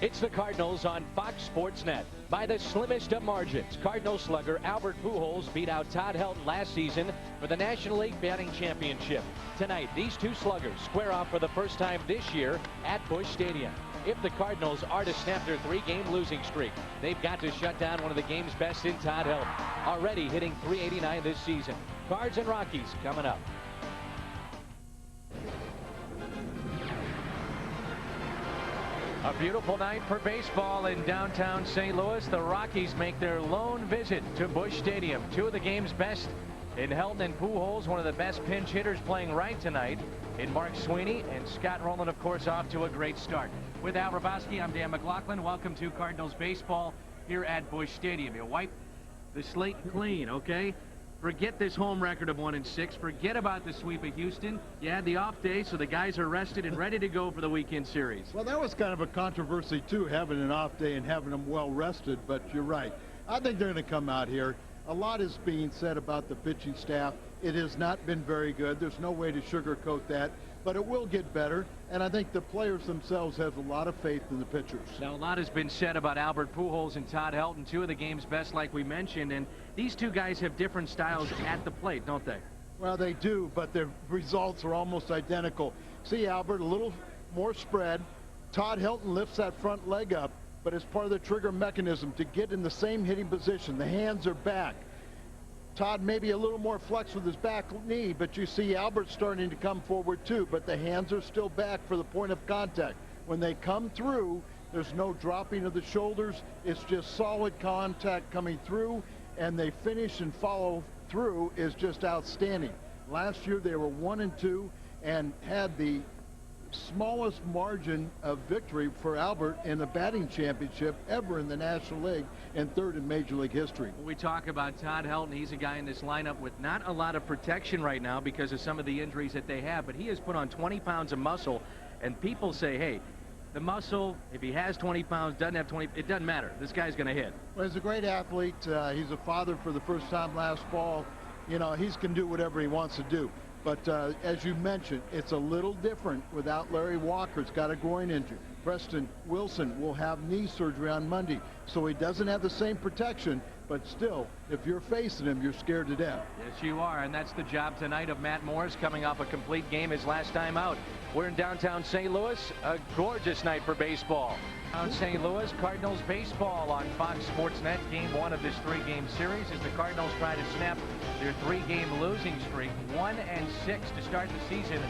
It's the Cardinals on Fox Sports Net. By the slimmest of margins, Cardinal slugger Albert Pujols beat out Todd Helton last season for the National League Batting Championship. Tonight, these two sluggers square off for the first time this year at Busch Stadium. If the Cardinals are to snap their three-game losing streak, they've got to shut down one of the game's best in Todd Helton, already hitting .389 this season. Cards and Rockies coming up. A beautiful night for baseball in downtown St. Louis. The Rockies make their lone visit to Busch Stadium. Two of the game's best in Helton and Pujols, one of the best pinch hitters playing right tonight in Mark Sweeney, and Scott Rowland, of course, off to a great start. With Al Hrabosky, I'm Dan McLaughlin. Welcome to Cardinals baseball here at Busch Stadium. You wipe the slate clean, okay? Forget this home record of 1-6. Forget about the sweep of Houston. You had the off day, so the guys are rested and ready to go for the weekend series. Well, that was kind of a controversy, too, having an off day and having them well rested, but you're right. I think they're going to come out here. A lot is being said about the pitching staff. It has not been very good. There's no way to sugarcoat that, but it will get better, and I think the players themselves have a lot of faith in the pitchers. Now, a lot has been said about Albert Pujols and Todd Helton, two of the game's best, like we mentioned, and these two guys have different styles at the plate, don't they? Well, they do, but their results are almost identical. See, Albert, a little more spread. Todd Helton lifts that front leg up, but it's part of the trigger mechanism to get in the same hitting position. The hands are back. Todd maybe a little more flex with his back knee, but you see Albert starting to come forward too, but the hands are still back for the point of contact. When they come through, there's no dropping of the shoulders. It's just solid contact coming through, and they finish and follow through is just outstanding. Last year they were 1-2 and had the smallest margin of victory for Albert in the batting championship ever in the National League and third in Major League history. We talk about Todd Helton. He's a guy in this lineup with not a lot of protection right now because of some of the injuries that they have, but he has put on 20 pounds of muscle, and people say, hey, the muscle, if he has 20 pounds, doesn't have 20, it doesn't matter. This guy's going to hit. Well, he's a great athlete. He's a father for the first time last fall. You know, he can do whatever he wants to do. But as you mentioned, it's a little different without Larry Walker. He's got a groin injury. Preston Wilson will have knee surgery on Monday, so he doesn't have the same protection, but still, if you're facing him, you're scared to death. Yes, you are, and that's the job tonight of Matt Morris, coming off a complete game his last time out. We're in downtown St. Louis, a gorgeous night for baseball. Down St. Louis, Cardinals baseball on Fox Sports Net. Game one of this three-game series as the Cardinals try to snap their three-game losing streak, 1-6 to start the season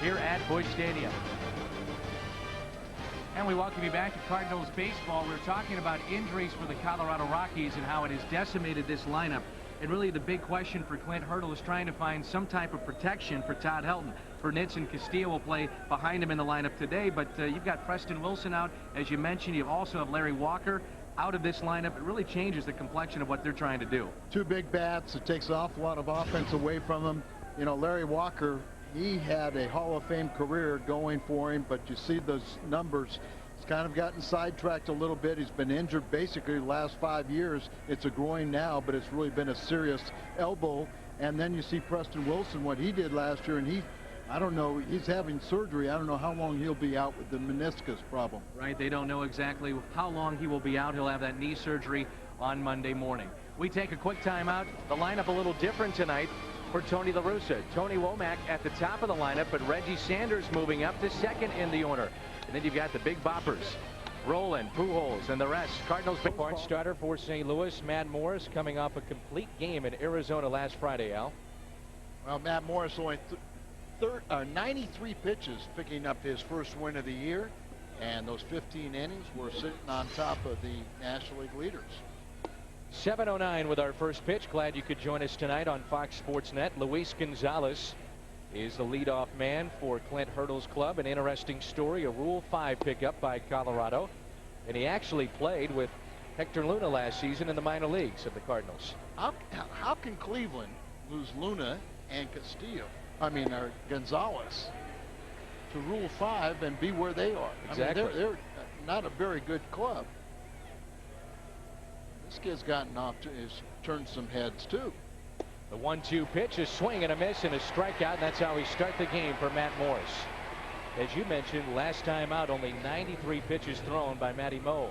here at Busch Stadium. And we welcome you back to Cardinals baseball. We're talking about injuries for the Colorado Rockies and how it has decimated this lineup. And really the big question for Clint Hurdle is trying to find some type of protection for Todd Helton. Burnitz and Castillo will play behind him in the lineup today, but you've got Preston Wilson out. As you mentioned, you also have Larry Walker out of this lineup. It really changes the complexion of what they're trying to do. Two big bats. It takes an awful lot of offense away from them. You know, Larry Walker, he had a Hall of Fame career going for him, but you see those numbers. He's kind of gotten sidetracked a little bit. He's been injured basically the last 5 years. It's a groin now, but it's really been a serious elbow. And then you see Preston Wilson, what he did last year, and I don't know, he's having surgery. I don't know how long he'll be out with the meniscus problem. Right, they don't know exactly how long he will be out. He'll have that knee surgery on Monday morning. We take a quick timeout. The lineup a little different tonight for Tony La Russa. Tony Womack at the top of the lineup, but Reggie Sanders moving up to second in the order. And then you've got the big boppers, Rowland, Pujols, and the rest. Cardinals big part starter for St. Louis, Matt Morris, coming off a complete game in Arizona last Friday, Al. Well, Matt Morris only 93 pitches, picking up his first win of the year, and those 15 innings were sitting on top of the National League leaders. 7:09 with our first pitch. Glad you could join us tonight on Fox Sports Net. Luis Gonzalez is the leadoff man for Clint Hurdle's club. An interesting story, a Rule 5 pickup by Colorado, and he actually played with Hector Luna last season in the minor leagues of the Cardinals. How can Cleveland lose Luna and Castillo, or Gonzalez, to Rule 5 and be where they are? Exactly. I mean, they're not a very good club. This kid's gotten off to turned some heads too. The 1-2 pitch, a swing and a miss and a strikeout, and that's how we start the game for Matt Morris. As you mentioned, last time out, only 93 pitches thrown by Matty Moe.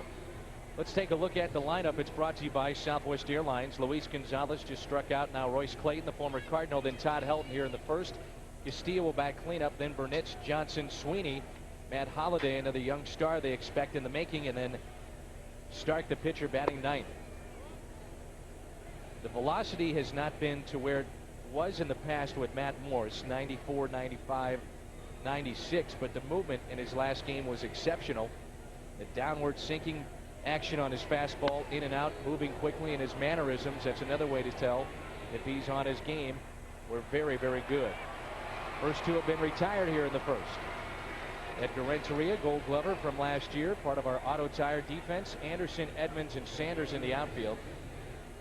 Let's take a look at the lineup. It's brought to you by Southwest Airlines. Luis Gonzalez just struck out. Now Royce Clayton, the former Cardinal, then Todd Helton here in the first. Castillo will back cleanup, then Burnitz, Johnson, Sweeney, Matt Holliday, another young star they expect in the making, and then Stark, the pitcher, batting ninth. The velocity has not been to where it was in the past with Matt Morse, 94, 95, 96, but the movement in his last game was exceptional. The downward sinking action on his fastball, in and out, moving quickly, and his mannerisms, that's another way to tell if he's on his game, were very, very good. First two have been retired here in the first. Edgar Renteria, Gold Glover from last year, part of our Auto Tire defense. Anderson, Edmonds, and Sanders in the outfield.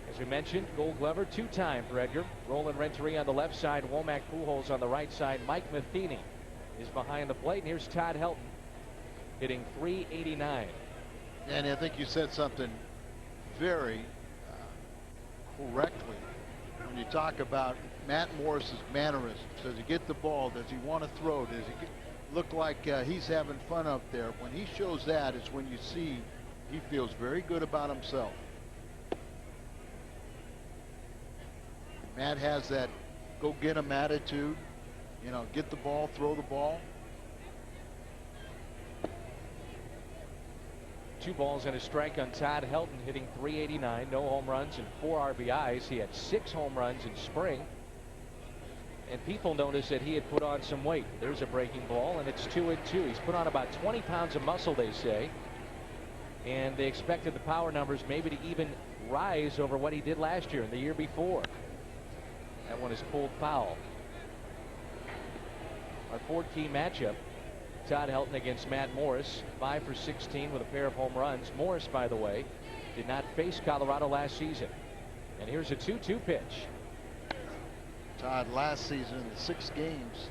As we mentioned, Gold Glover two-time for Edgar. Roland Renteria on the left side, Womack Pujols on the right side. Mike Matheny is behind the plate, and here's Todd Helton hitting .389. And I think you said something very correctly when you talk about Matt Morris's mannerisms. Does he get the ball? Does he want to throw? Does he look like he's having fun up there? When he shows that, it's when you see he feels very good about himself. Matt has that go get him attitude. You know, get the ball, throw the ball. 2 balls and a strike on Todd Helton, hitting .389, no home runs and 4 RBIs. He had 6 home runs in spring. And people noticed that he had put on some weight. There's a breaking ball, and it's 2-2. He's put on about 20 pounds of muscle, they say. And they expected the power numbers maybe to even rise over what he did last year and the year before. That one is pulled foul. Our 4-key matchup. Todd Helton against Matt Morris, 5 for 16 with a pair of home runs. Morris, by the way, did not face Colorado last season. And here's a 2-2 pitch. Todd last season in the 6 games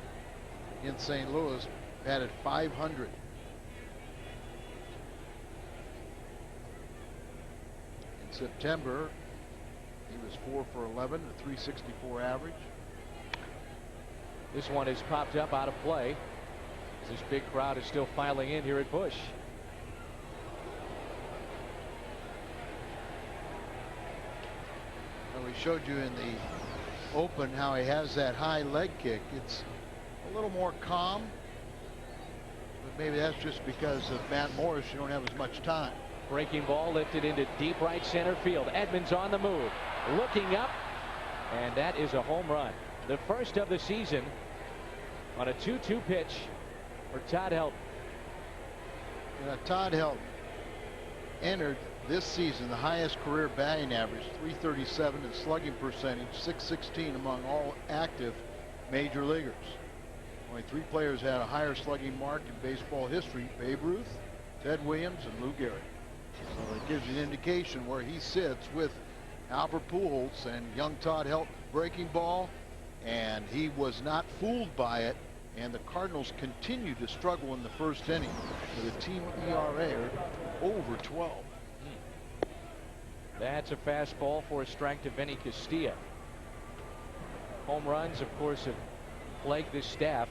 in St. Louis batted .500. In September, he was 4 for 11, a .364 average. This one is popped up out of play. This big crowd is still filing in here at Busch. Well, we showed you in the open how he has that high leg kick. It's a little more calm, but maybe that's just because of Matt Morris. You don't have as much time. Breaking ball lifted into deep right center field. Edmonds on the move, looking up, and that is a home run. The first of the season on a 2-2 pitch for Todd Helton. Todd Helton entered this season the highest career batting average, .337, and slugging percentage, .616 among all active major leaguers. Only 3 players had a higher slugging mark in baseball history: Babe Ruth, Ted Williams, and Lou Gehrig. So it gives you an indication where he sits with Albert Pujols and young Todd Helton. Breaking ball, and he was not fooled by it. And the Cardinals continue to struggle in the first inning with a team ERA over 12. That's a fastball for a strike to Vinny Castilla. Home runs, of course, have plagued this staff.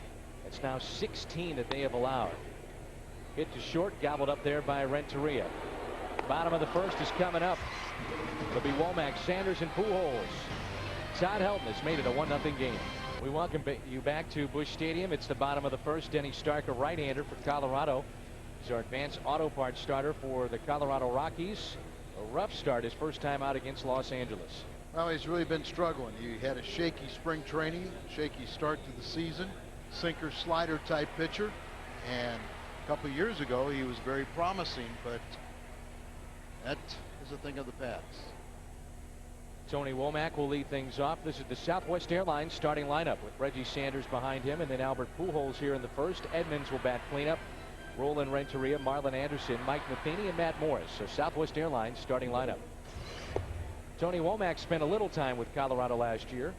It's now 16 that they have allowed. Hit to short, gobbled up there by Renteria. Bottom of the first is coming up. It'll be Womack, Sanders, and Pujols. Todd Helton has made it a 1-0 game. We welcome you back to Busch Stadium. It's the bottom of the first. Denny Stark, a right-hander for Colorado. He's our advanced auto parts starter for the Colorado Rockies. A rough start his first time out against Los Angeles. Well, he's really been struggling. He had a shaky spring training, shaky start to the season, sinker slider type pitcher, and a couple years ago he was very promising, but that is a thing of the past. Tony Womack will lead things off. This is the Southwest Airlines starting lineup with Reggie Sanders behind him, and then Albert Pujols here in the first. Edmonds will bat cleanup. Roland Renteria, Marlon Anderson, Mike Matheny, and Matt Morris. So Southwest Airlines starting lineup. Tony Womack spent a little time with Colorado last year.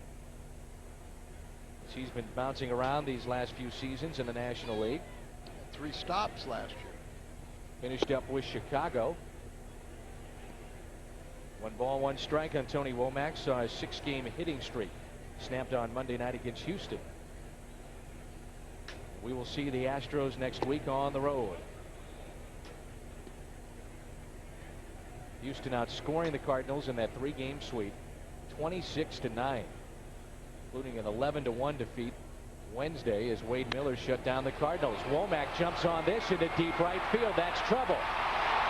He's been bouncing around these last few seasons in the National League. 3 stops last year. Finished up with Chicago. 1 ball, 1 strike on Tony Womack. Saw a 6-game hitting streak snapped on Monday night against Houston. We will see the Astros next week on the road. Houston outscoring the Cardinals in that 3-game sweep, 26-9, including an 11-1 defeat Wednesday as Wade Miller shut down the Cardinals. Womack jumps on this into deep right field. That's trouble.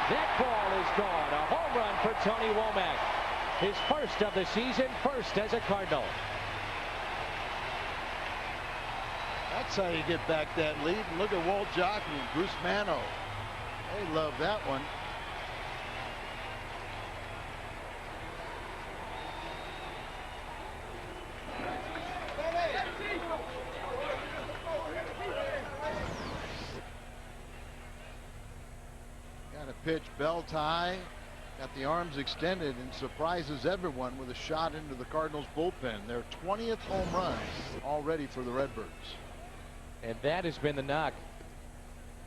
That ball is gone. A home run for Tony Womack. His first of the season, first as a Cardinal. That's how you get back that lead. And look at Walt Jockey and Bruce Mano. They love that one. Got a pitch, belt high. Got the arms extended and surprises everyone with a shot into the Cardinals bullpen. Their 20th home run already for the Redbirds. And that has been the knock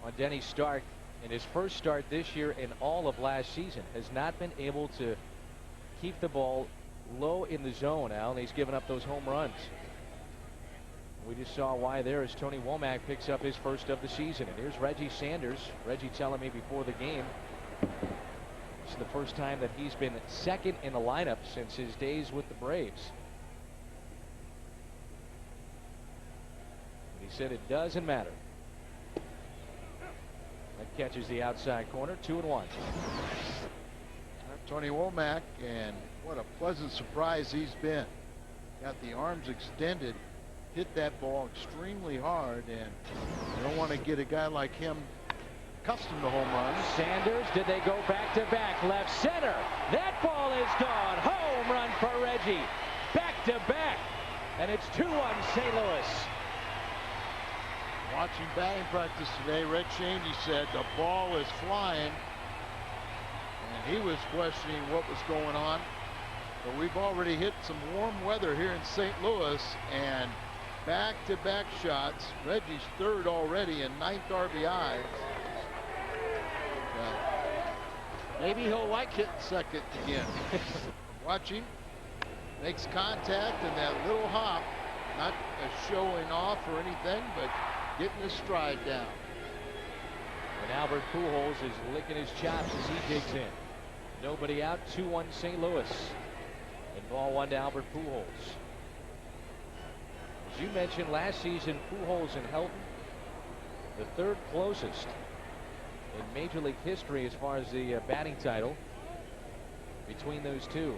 on Denny Stark in his first start this year and all of last season. Has not been able to keep the ball low in the zone, Al, and he's given up those home runs. We just saw why there as Tony Womack picks up his first of the season. And here's Reggie Sanders. Reggie telling me before the game this is the first time that he's been second in the lineup since his days with the Braves. He said it doesn't matter. That catches the outside corner. 2-1. Tony Womack, and what a pleasant surprise he's been. Got the arms extended, hit that ball extremely hard, and you don't want to get a guy like him accustomed to home runs. Sanders, did they go back to back? Left center. That ball is gone. Home run for Reggie. Back to back. And it's 2-1 St. Louis. Watching batting practice today, Red Shandy said the ball is flying, and he was questioning what was going on. But we've already hit some warm weather here in St. Louis, and back-to-back shots. Reggie's third already and 9th RBI. Maybe he'll like hitting second again. Watching, makes contact, and that little hop, not a showing off or anything, but getting his stride down. And Albert Pujols is licking his chops as he digs in. Nobody out. 2-1 St. Louis. And ball one to Albert Pujols. As you mentioned last season, Pujols and Helton, the third closest in Major League history as far as the batting title between those two.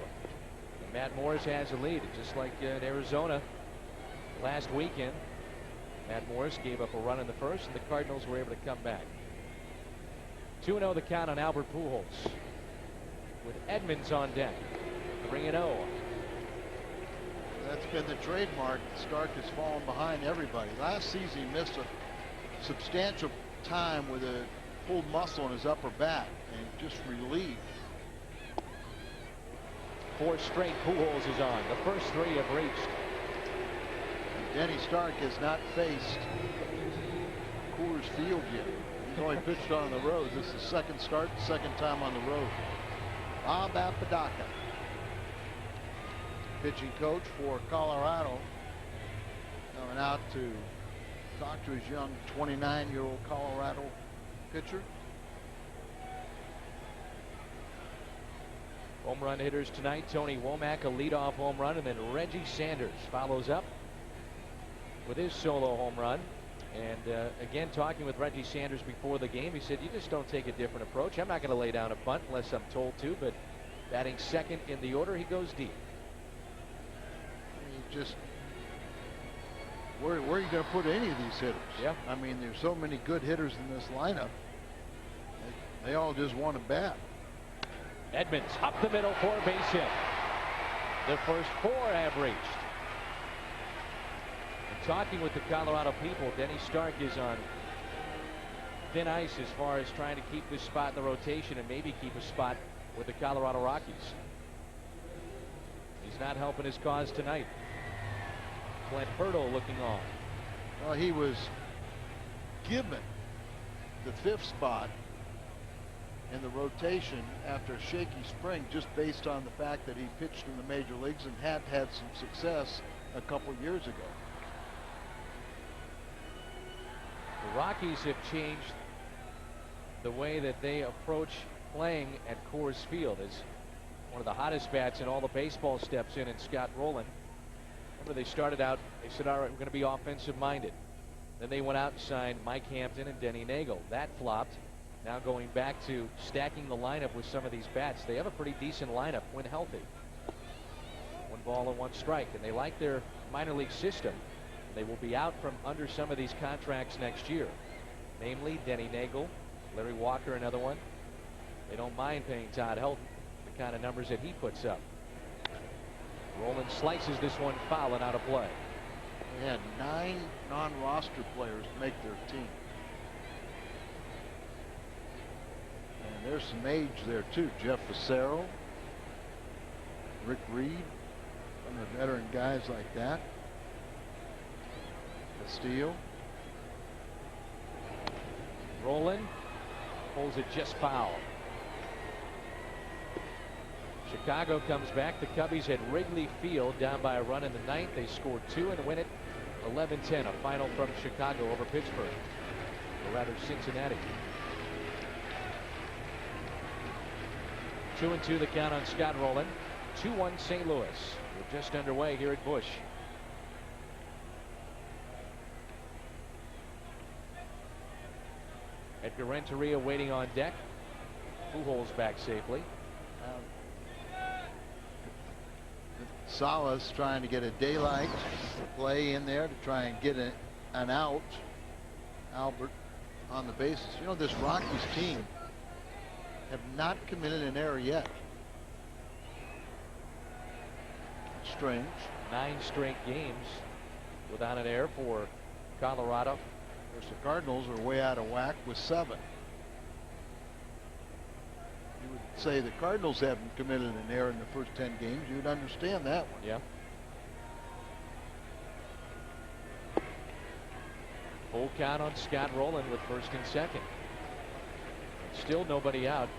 And Matt Morris has a lead, just like in Arizona last weekend. Matt Morris gave up a run in the first, and the Cardinals were able to come back. 2-0 the count on Albert Pujols, with Edmonds on deck. 3-0. That's been the trademark. Stark has fallen behind everybody. Last season he missed a substantial time with a pulled muscle in his upper back, and just relieved. 4 straight Pujols is on. The first 3 have reached. Denny Stark has not faced Coors Field yet. He's only pitched on the road. This is the second start, second time on the road. Bob Apodaca, pitching coach for Colorado, coming out to talk to his young 29-year-old Colorado pitcher. Home run hitters tonight. Tony Womack, a leadoff home run, and then Reggie Sanders follows up with his solo home run. And again, talking with Reggie Sanders before the game, he said, you just don't take a different approach. I'm not going to lay down a bunt unless I'm told to, but batting second in the order, he goes deep. You just, where are you going to put any of these hitters? Yeah. I mean, there's so many good hitters in this lineup. They all just want to bat. Edmonds up the middle for a base hit. The first 4 have reached. And talking with the Colorado people, Denny Stark is on thin ice as far as trying to keep this spot in the rotation and maybe keep a spot with the Colorado Rockies. He's not helping his cause tonight. Clint Hurdle looking on. Well, he was given the 5th spot in the rotation after a shaky spring, just based on the fact that he pitched in the major leagues and had some success a couple years ago. Rockies have changed the way that they approach playing at Coors Field. As one of the hottest bats in all the baseball steps in, and Scott Rowland. Remember, they started out, they said, all right, we're going to be offensive minded. Then they went out and signed Mike Hampton and Denny Nagel. That flopped. Now going back to stacking the lineup with some of these bats. They have a pretty decent lineup when healthy. 1 ball and 1 strike, and they like their minor league system. They will be out from under some of these contracts next year, namely Denny Nagel, Larry Walker, another one. They don't mind paying Todd Helton the kind of numbers that he puts up. Rowland slices this one foul and out of play. They had 9 non-roster players make their team. And there's some age there too. Jeff Facero, Rick Reed, some of the veteran guys like that. Castillo. Rowland pulls it just foul. Chicago comes back. The Cubbies at Wrigley Field, down by a run in the 9th. They scored 2 and win it 11-10. A final from Chicago over Pittsburgh, or rather Cincinnati. 2-2 the count on Scott Rowland. 2-1 St. Louis. We're just underway here at Busch. Edgar Renteria waiting on deck. Pujols back safely. Salas trying to get a daylight play in there to try and get an out. Albert on the bases. You know, this Rockies team have not committed an error yet. Strange. 9 straight games without an error for Colorado. Of course, the Cardinals are way out of whack with 7. You would say the Cardinals haven't committed an error in the first 10 games. You would understand that one. Yeah. Full count on Scott Rowland with first and second. Still nobody out.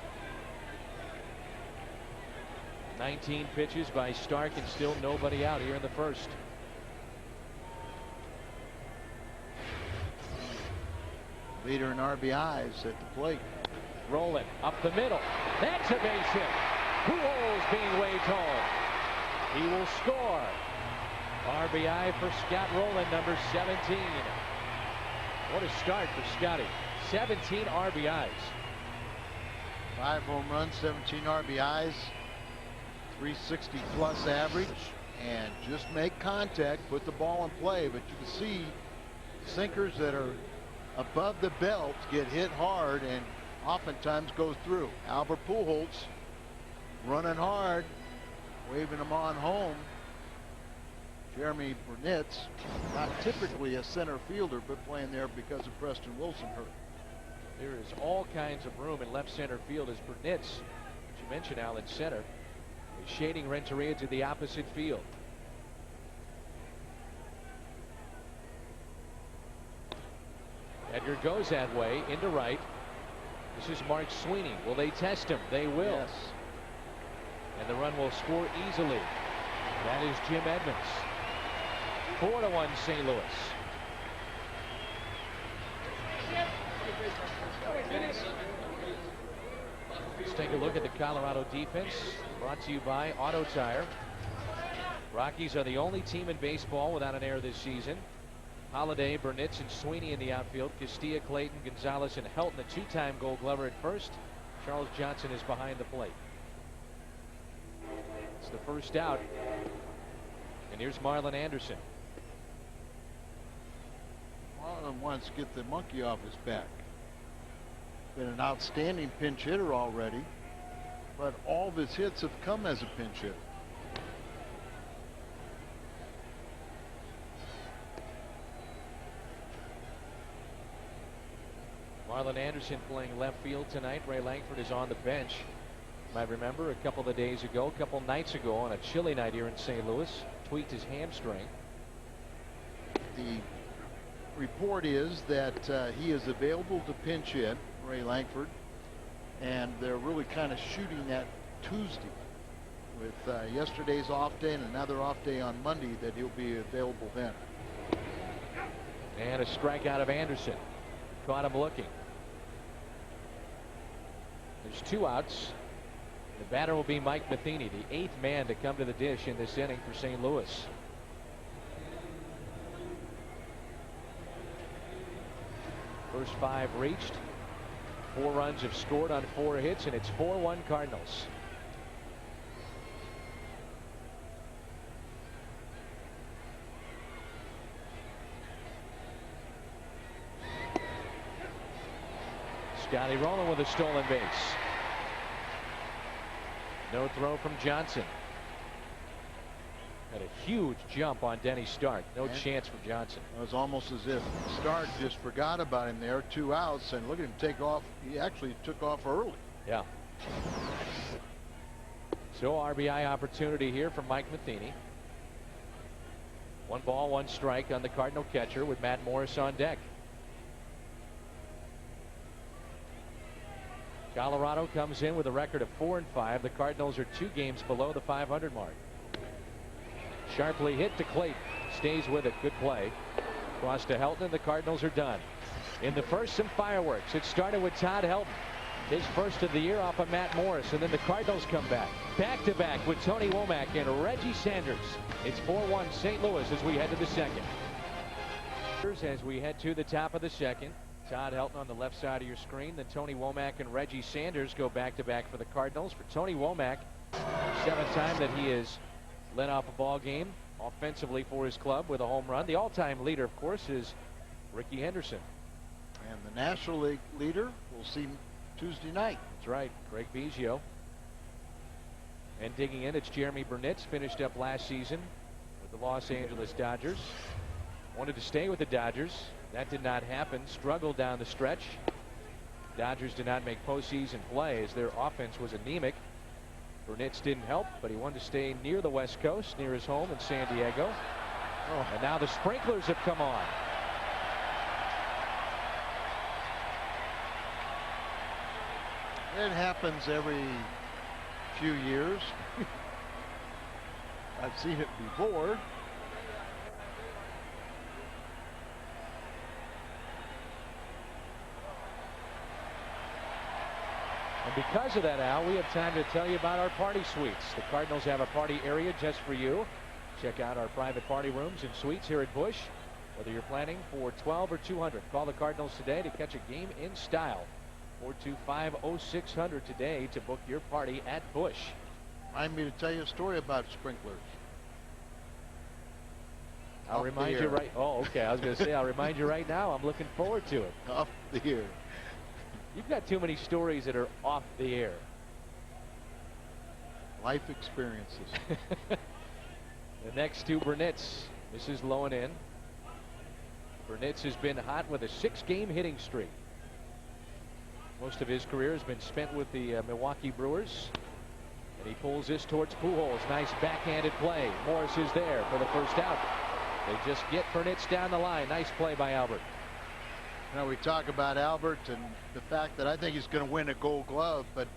19 pitches by Stark and still nobody out here in the first. Leader in RBIs at the plate. Rowland up the middle. That's a base hit. Pujols being waved home. He will score. RBI for Scott Rowland, number 17. What a start for Scotty. 17 RBIs. 5 home runs, 17 RBIs, 360 plus average, and just make contact, put the ball in play. But you can see sinkers that are above the belt get hit hard and oftentimes go through. Albert Pujols running hard, waving them on home. Jeremy Burnett's not typically a center fielder, but playing there because of Preston Wilson hurt. There is all kinds of room in left center field as Burnett's, as you mentioned, Al, in center, is shading Renteria to the opposite field. Edgar goes that way into right. This is Mark Sweeney. Will they test him? They will. Yes. And the run will score easily. That is Jim Edmonds. 4-1 St. Louis. Let's take a look at the Colorado defense, brought to you by Auto Tire. Rockies are the only team in baseball without an error this season. Holiday, Burnitz, and Sweeney in the outfield. Castilla, Clayton, Gonzalez, and Helton, a 2-time Gold Glover at first. Charles Johnson is behind the plate. It's the first out. And here's Marlon Anderson. Marlon wants to get the monkey off his back. Been an outstanding pinch hitter already, but all of his hits have come as a pinch hitter. Marlon Anderson playing left field tonight. Ray Langford is on the bench. You might remember a couple of nights ago on a chilly night here in St. Louis, tweaked his hamstring. The report is that he is available to pinch hit, Ray Langford, and they're really kind of shooting that Tuesday with yesterday's off day and another off day on Monday, that he'll be available then. And a strikeout of Anderson. caught him looking. There's 2 outs. The batter will be Mike Matheny, the 8th man to come to the dish in this inning for St. Louis. First 5 reached. 4 runs have scored on 4 hits, and it's 4-1 Cardinals. Scotty rolling with a stolen base. No throw from Johnson. Had a huge jump on Denny Stark. No chance for Johnson. It was almost as if Stark just forgot about him there. 2 outs, and look at him take off. He actually took off early. Yeah. So RBI opportunity here for Mike Matheny. 1 ball, 1 strike on the Cardinal catcher with Matt Morris on deck. Colorado comes in with a record of 4-5. The Cardinals are 2 games below the 500 mark. Sharply hit to Clayton. Stays with it. Good play. Cross to Helton, and the Cardinals are done. In the first, some fireworks. It started with Todd Helton. His first of the year off of Matt Morris, and then the Cardinals come back. Back-to-back with Tony Womack and Reggie Sanders. It's 4-1 St. Louis as we head to the second. As we head to the top of the second. Todd Helton on the left side of your screen. Then Tony Womack and Reggie Sanders go back-to-back for the Cardinals. For Tony Womack, 7th time that he has led off a ball game offensively for his club with a home run. The all-time leader, of course, is Ricky Henderson. And the National League leader, we'll see Tuesday night. That's right, Craig Biggio. And digging in, it's Jeremy Burnitz, finished up last season with the Los Angeles Dodgers. Wanted to stay with the Dodgers. That did not happen. Struggled down the stretch. Dodgers did not make postseason play as their offense was anemic. Burnitz didn't help, but he wanted to stay near the West Coast, near his home in San Diego. And now the sprinklers have come on. It happens every few years. I've seen it before. And because of that, Al, we have time to tell you about our party suites. The Cardinals have a party area just for you. Check out our private party rooms and suites here at Busch. Whether you're planning for 12 or 200, call the Cardinals today to catch a game in style. 425-0600 today to book your party at Busch. Remind me to tell you a story about sprinklers. I'll remind you right. Oh, okay. I was going to say, I'll remind you right now. I'm looking forward to it. Off the air. You've got too many stories that are off the air. Life experiences. The next to Burnitz. This is low and in. Burnitz has been hot with a 6-game hitting streak. Most of his career has been spent with the Milwaukee Brewers. And he pulls this towards Pujols. Nice backhanded play. Morris is there for the first out. They just get Burnitz down the line. Nice play by Albert. Now we talk about Albert and the fact that I think he's going to win a Gold Glove, but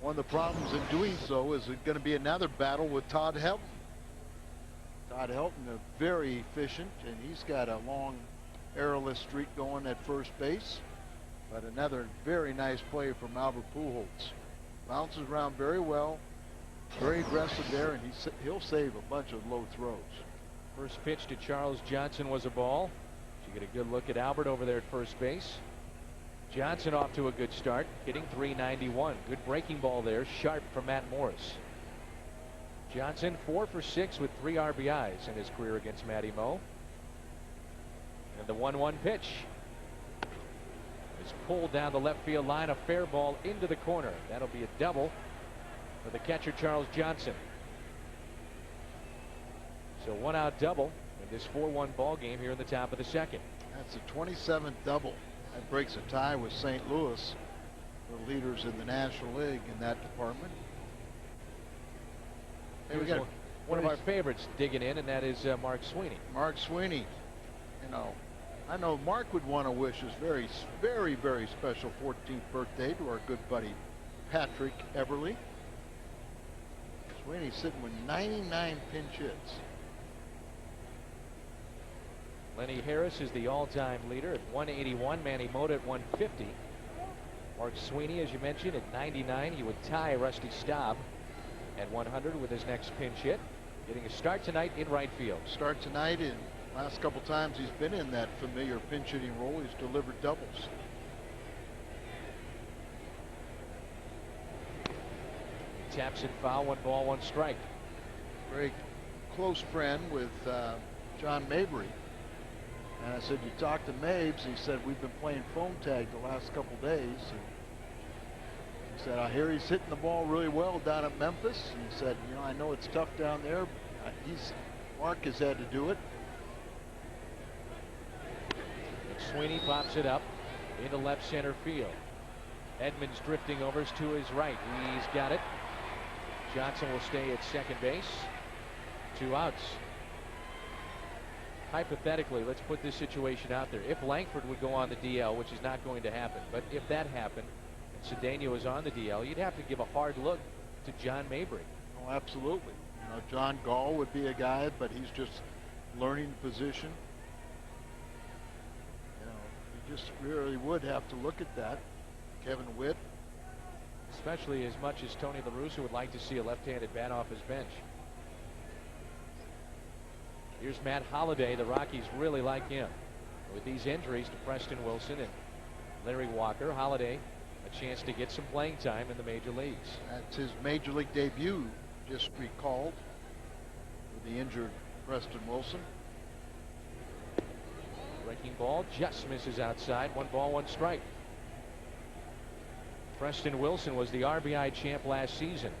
one of the problems in doing so is it's going to be another battle with Todd Helton. Todd Helton is very efficient, and he's got a long errorless streak going at first base. But another very nice play from Albert Pujols. Bounces around very well, very aggressive there, and he'll save a bunch of low throws. First pitch to Charles Johnson was a ball. You get a good look at Albert over there at first base. Johnson off to a good start, hitting .391. Good breaking ball there, sharp from Matt Morris. Johnson 4 for 6 with 3 RBIs in his career against Matty Moe. And the 1-1 pitch is pulled down the left field line, a fair ball into the corner. That'll be a double for the catcher Charles Johnson. So 1-out double in this 4-1 ball game here in the top of the second. That's a 27th double. That breaks a tie with St. Louis, the leaders in the National League in that department. Hey, we got one of our favorites digging in, and that is Mark Sweeney. Mark Sweeney. You know, I know Mark would want to wish his very, very, very special 14th birthday to our good buddy Patrick Everly. Sweeney's sitting with 99 pinch hits. Lenny Harris is the all-time leader at 181. Manny Mota at 150. Mark Sweeney, as you mentioned, at 99. He would tie Rusty Staub at 100 with his next pinch hit. Getting a start tonight in right field. Start tonight, and last couple times he's been in that familiar pinch hitting role, he's delivered doubles. Taps it foul. 1 ball, 1 strike. Very close friend with John Mabry. And I said, you talked to Mabes? He said, we've been playing phone tag the last couple days. And he said, I hear he's hitting the ball really well down at Memphis. And he said, you know, I know it's tough down there. Mark has had to do it. And Sweeney pops it up into left center field. Edmonds drifting over to his right. He's got it. Johnson will stay at second base. 2 outs. Hypothetically, let's put this situation out there. If Langford would go on the DL, which is not going to happen, but if that happened and Cedeno was on the DL, you'd have to give a hard look to John Mabry. Oh, absolutely. You know, John Gall would be a guy, but he's just learning the position. You know, you just really would have to look at that. Kevin Witt. Especially as much as Tony La Russa would like to see a left-handed bat off his bench. Here's Matt Holliday. The Rockies really like him. With these injuries to Preston Wilson and Larry Walker, Holliday a chance to get some playing time in the major leagues. That's his major league debut, just recalled, with the injured Preston Wilson. Breaking ball just misses outside. 1 ball, 1 strike. Preston Wilson was the RBI champ last season.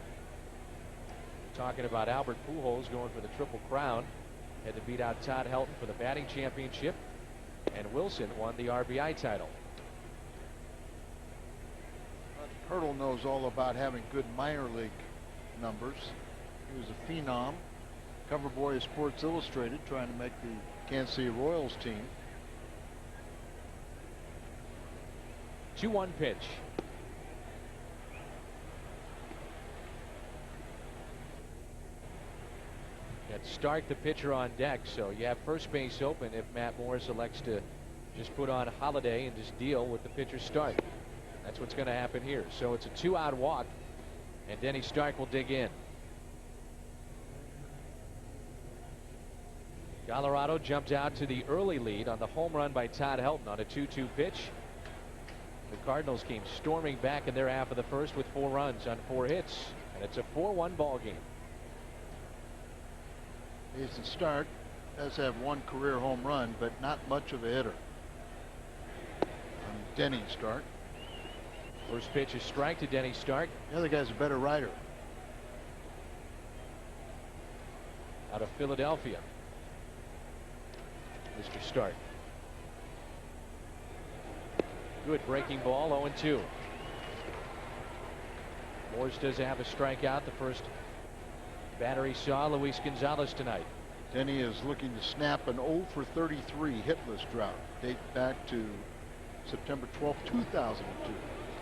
Talking about Albert Pujols going for the Triple Crown. Had to beat out Todd Helton for the batting championship, and Wilson won the RBI title. Hurdle knows all about having good minor league numbers. He was a phenom, cover boy of Sports Illustrated, trying to make the Kansas City Royals team. 2-1 pitch. At start, the pitcher on deck, so you have first base open if Matt Morris elects to just put on Holliday and just deal with the pitcher's start. That's what's going to happen here. So it's a 2-out walk, and Denny Stark will dig in. Colorado jumped out to the early lead on the home run by Todd Helton on a 2-2 pitch. The Cardinals came storming back in their half of the first with 4 runs on 4 hits, and it's a 4-1 ball game. Decent start. Does have 1 career home run, but not much of a hitter. And Denny Stark. First pitch is strike to Denny Stark. The other guy's a better rider. Out of Philadelphia, Mr. Stark. Good breaking ball. 0-2. Morris does have a strikeout. The first batter he saw Luis Gonzalez tonight. Denny is looking to snap an 0 for 33 hitless drought, date back to September 12, 2002.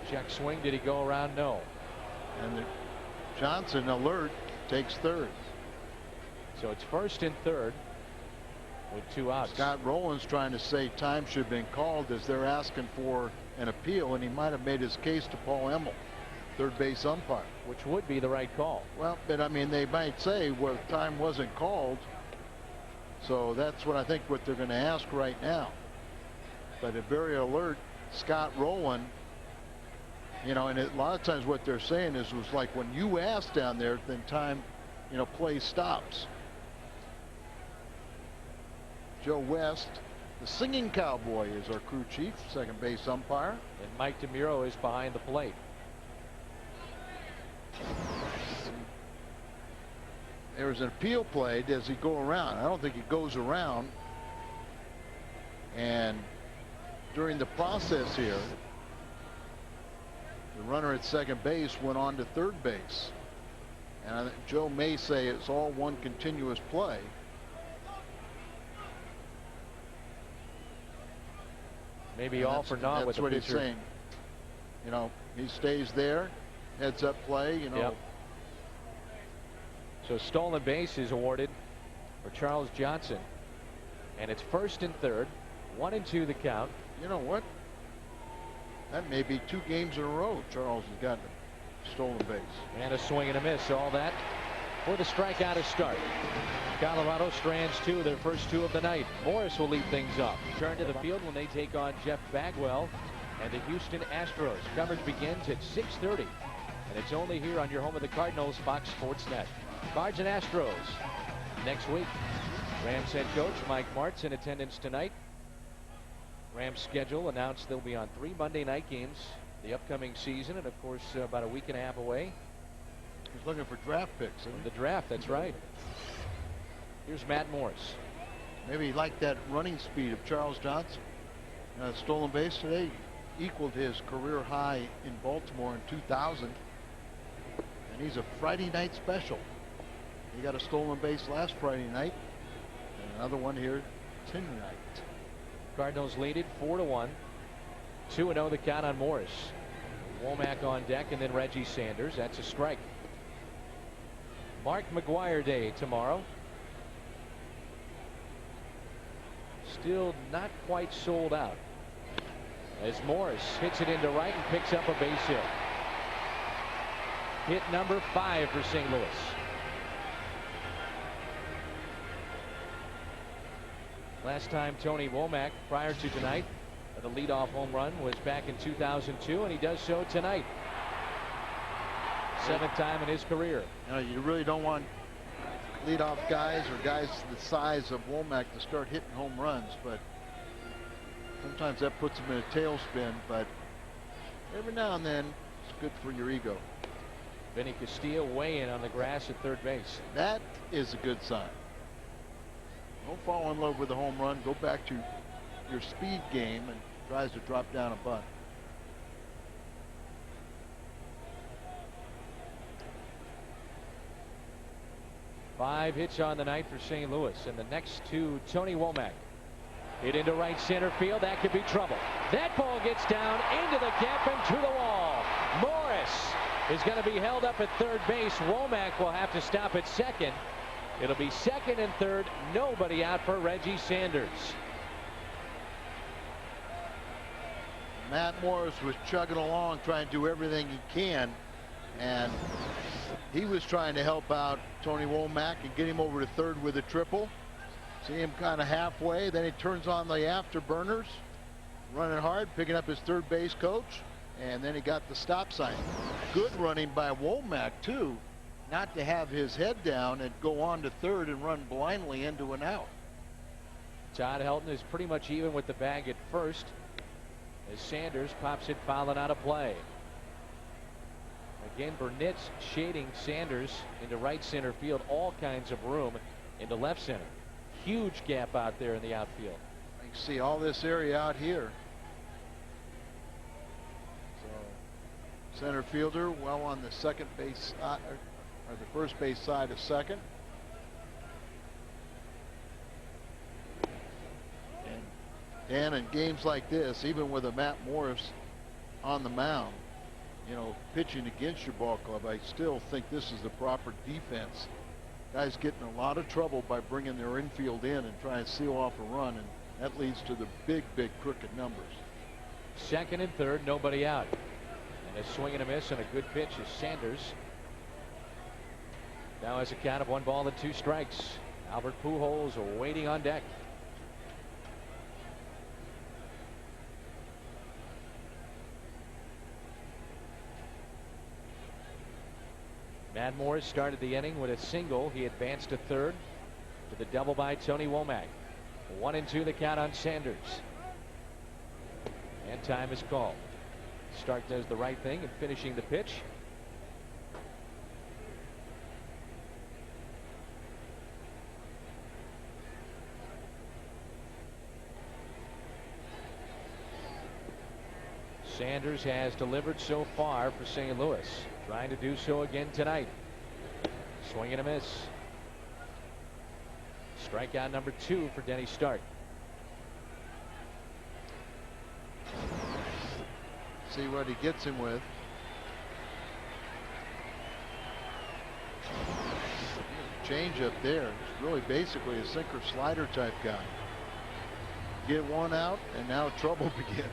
Check swing. Did he go around? No. And Johnson, alert, takes third. So it's first and third with 2 outs. Scott Rowland's trying to say time should have been called as they're asking for an appeal, and he might have made his case to Paul Emmel, third base umpire. Which would be the right call. Well, but I mean, they might say, well, time wasn't called. So that's what I think what they're going to ask right now. But a very alert Scott Rowland, you know, and a lot of times what they're saying is was like when you ask down there, then time, you know, play stops. Joe West, the singing cowboy, is our crew chief, second base umpire. And Mike DeMuro is behind the plate. There's an appeal play. Does he go around? I don't think he goes around. And during the process here, the runner at second base went on to third base. And I think Joe may say it's all one continuous play. Maybe all for naught with the pitcher. That's what he's saying. You know, he stays there, heads up play, you know. Yep. So stolen base is awarded for Charles Johnson. And it's 1st and 3rd. 1-2 the count. You know what? That may be 2 games in a row Charles has gotten a stolen base. And a swing and a miss. All that for the strikeout to start. Colorado strands 2 of their first 2 of the night. Morris will lead things off. Turn to the field when they take on Jeff Bagwell and the Houston Astros. Coverage begins at 6:30. And it's only here on your home of the Cardinals, Fox Sports Net. Cards and Astros next week. Rams head coach Mike Martz in attendance tonight. Rams schedule announced they'll be on 3 Monday night games the upcoming season, and of course about a week and a half away. He's looking for draft picks. Isn't he? The draft, that's right. Here's Matt Morris. Maybe he liked that running speed of Charles Johnson. Stolen base today equaled his career high in Baltimore in 2000. And he's a Friday night special. He got a stolen base last Friday night. And another one here tonight. Cardinals lead it 4-1. 2-0 the count on Morris. Womack on deck, and then Reggie Sanders. That's a strike. Mark McGwire Day tomorrow. Still not quite sold out as Morris hits it into right and picks up a base hit. Hit number 5 for St. Louis. Last time Tony Womack prior to tonight the leadoff home run was back in 2002, and he does so tonight. 7th time in his career. You really don't want leadoff guys or guys the size of Womack to start hitting home runs, but sometimes that puts them in a tailspin. But every now and then it's good for your ego. Vinny Castilla way in on the grass at third base. That is a good sign. Don't fall in love with a home run. Go back to your speed game and tries to drop down a bunt. Five hits on the night for St. Louis, and the next 2, Tony Womack. Hit into right center field. That could be trouble. That ball gets down into the gap and to the wall. Morris is going to be held up at third base. Womack will have to stop at second. It'll be 2nd and 3rd. Nobody out for Reggie Sanders. Matt Morris was chugging along trying to do everything he can, and he was trying to help out Tony Womack and get him over to third with a triple. See him kind of halfway, then he turns on the afterburners, running hard, picking up his third base coach, and then he got the stop sign. Good running by Womack too, not to have his head down and go on to third and run blindly into an out. Todd Helton is pretty much even with the bag at first as Sanders pops it fouling out of play. Again, Burnett's shading Sanders into right center field. All kinds of room into left center. Huge gap out there in the outfield. You can see all this area out here. So center fielder well on the second base side, or the first base side of second. And in games like this, even with a Matt Morris on the mound, pitching against your ball club, I still think this is the proper defense. Guys getting a lot of trouble by bringing their infield in and trying to seal off a run, and that leads to the big crooked numbers. 2nd and 3rd, nobody out. And a swing and a miss and a good pitch is Sanders. Now has a count of 1 ball and 2 strikes. Albert Pujols waiting on deck. Matt Morris started the inning with a single. He advanced to third to the double by Tony Womack. 1-2 the count on Sanders. And time is called. Stark does the right thing in finishing the pitch. Sanders has delivered so far for St. Louis. Trying to do so again tonight. Swing and a miss. Strikeout number 2 for Denny Stark. See what he gets him with. Change up there. It's really basically a sinker slider type guy. Get one out, and now trouble begins.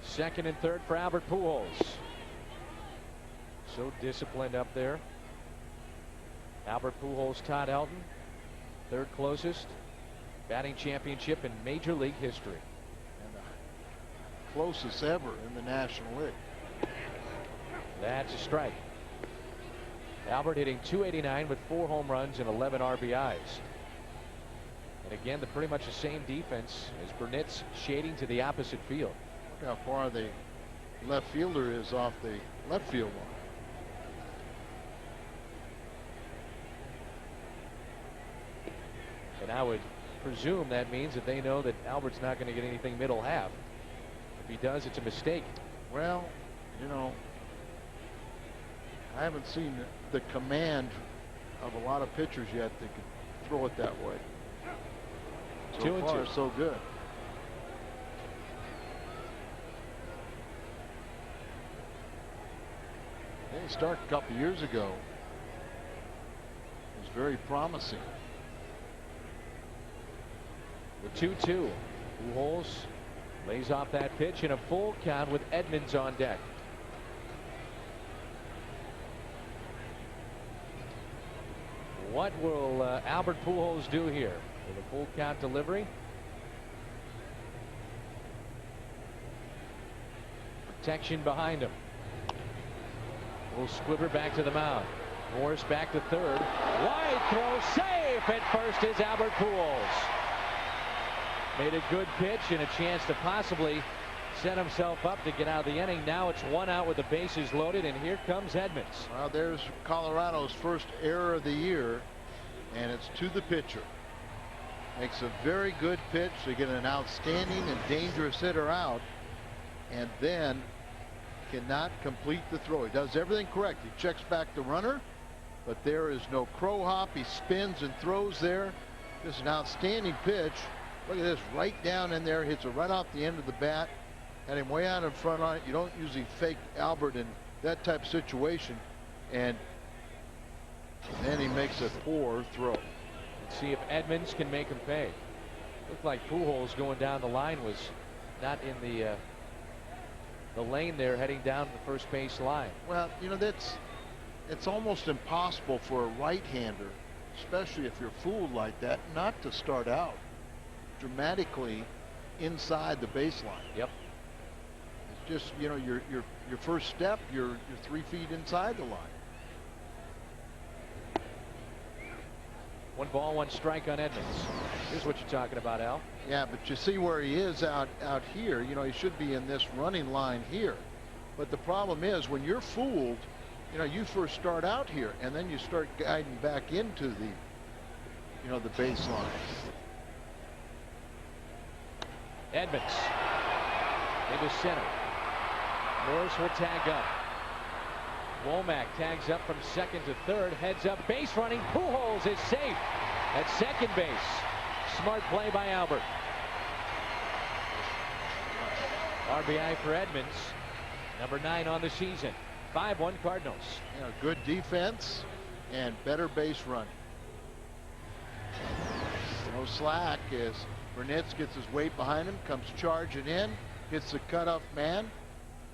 Second and third for Albert Pujols. So disciplined up there. Albert Pujols, Todd Helton, third closest batting championship in Major League history. And the closest ever in the National League. That's a strike. Albert hitting .289 with 4 home runs and 11 RBIs. And again, pretty much the same defense as Burnett's, shading to the opposite field. Look how far the left fielder is off the left field line. And I would presume that means that they know that Albert's not going to get anything middle half. If he does, it's a mistake. Well, you know, I haven't seen the command of a lot of pitchers yet that can throw it that way. So far, so good. They started a couple years ago. It was very promising. The 2-2. Pujols lays off that pitch in a full count with Edmonds on deck. What will Albert Pujols do here with a full count delivery? Protection behind him. Will Squibber back to the mound. Morris back to third. Wide throw, safe at first is Albert Pujols. Made a good pitch and a chance to possibly set himself up to get out of the inning. Now it's 1 out with the bases loaded, and here comes Edmonds. Well, there's Colorado's first error of the year, and it's to the pitcher. Makes a very good pitch to get an outstanding and dangerous hitter out, and then cannot complete the throw. He does everything correct. He checks back the runner, but there is no crow hop. He spins and throws there. Just an outstanding pitch. Look at this, right down in there, hits it right off the end of the bat. Had him way out in front on it. You don't usually fake Albert in that type of situation. And then he makes a poor throw. Let's see if Edmonds can make him pay. Looked like Pujols going down the line was not in the lane there, heading down the first base line. Well, you know, it's almost impossible for a right-hander, especially if you're fooled like that, not to start out dramatically inside the baseline. Yep. It's just, you know, your first step, you're 3 feet inside the line. 1 ball, 1 strike on Edmonds. Here's what you're talking about, Al. Yeah, but you see where he is out here. You know, he should be in this running line here. But the problem is, when you're fooled, you know, you first start out here, and then you start guiding back into the, you know, the baseline. Edmonds into center. Morris will tag up. Womack tags up from second to third, heads up, base running. Pujols is safe at second base. Smart play by Albert. RBI for Edmonds, number 9 on the season. 5-1 Cardinals. You know, good defense and better base running. No slack as Burnett gets his weight behind him, comes charging in, hits the cutoff man,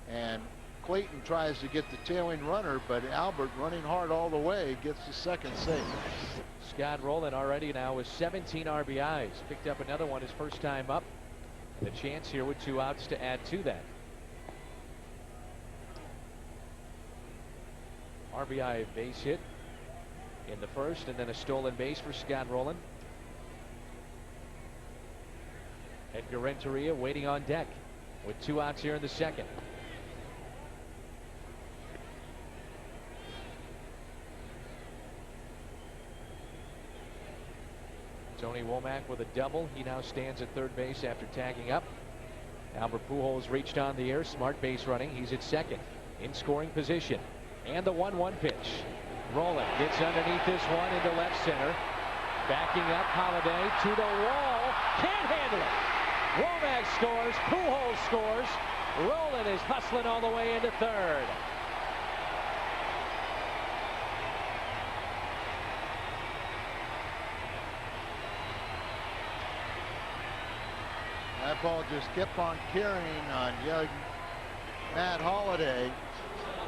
and Clayton tries to get the tailing runner, but Albert, running hard all the way, gets the second save. Scott Rowland already now with 17 RBIs. Picked up another one his first time up. The chance here with 2 outs to add to that. RBI base hit in the first, and then a stolen base for Scott Rowland. Edgar Renteria waiting on deck with 2 outs here in the second. Tony Womack with a double. He now stands at third base after tagging up. Albert Pujols reached on the air. Smart base running. He's at second in scoring position. And the 1-1 pitch. Rowland gets underneath this one into left center. Backing up, Holiday to the wall. Can't handle it. Womack scores. Pujols scores. Rowland is hustling all the way into third. That ball just kept on carrying on young Matt Holliday.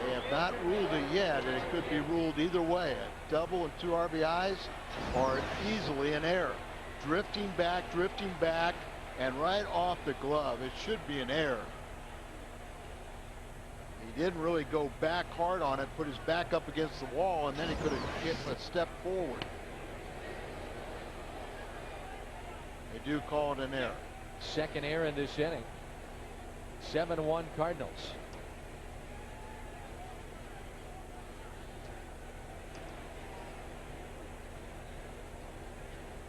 They have not ruled it yet, and it could be ruled either way. A double and 2 RBIs, or easily an error. Drifting back, and right off the glove. It should be an error. He didn't really go back hard on it, put his back up against the wall, and then he could have hit a step forward. They do call it an error. Second error in this inning. 7-1 Cardinals.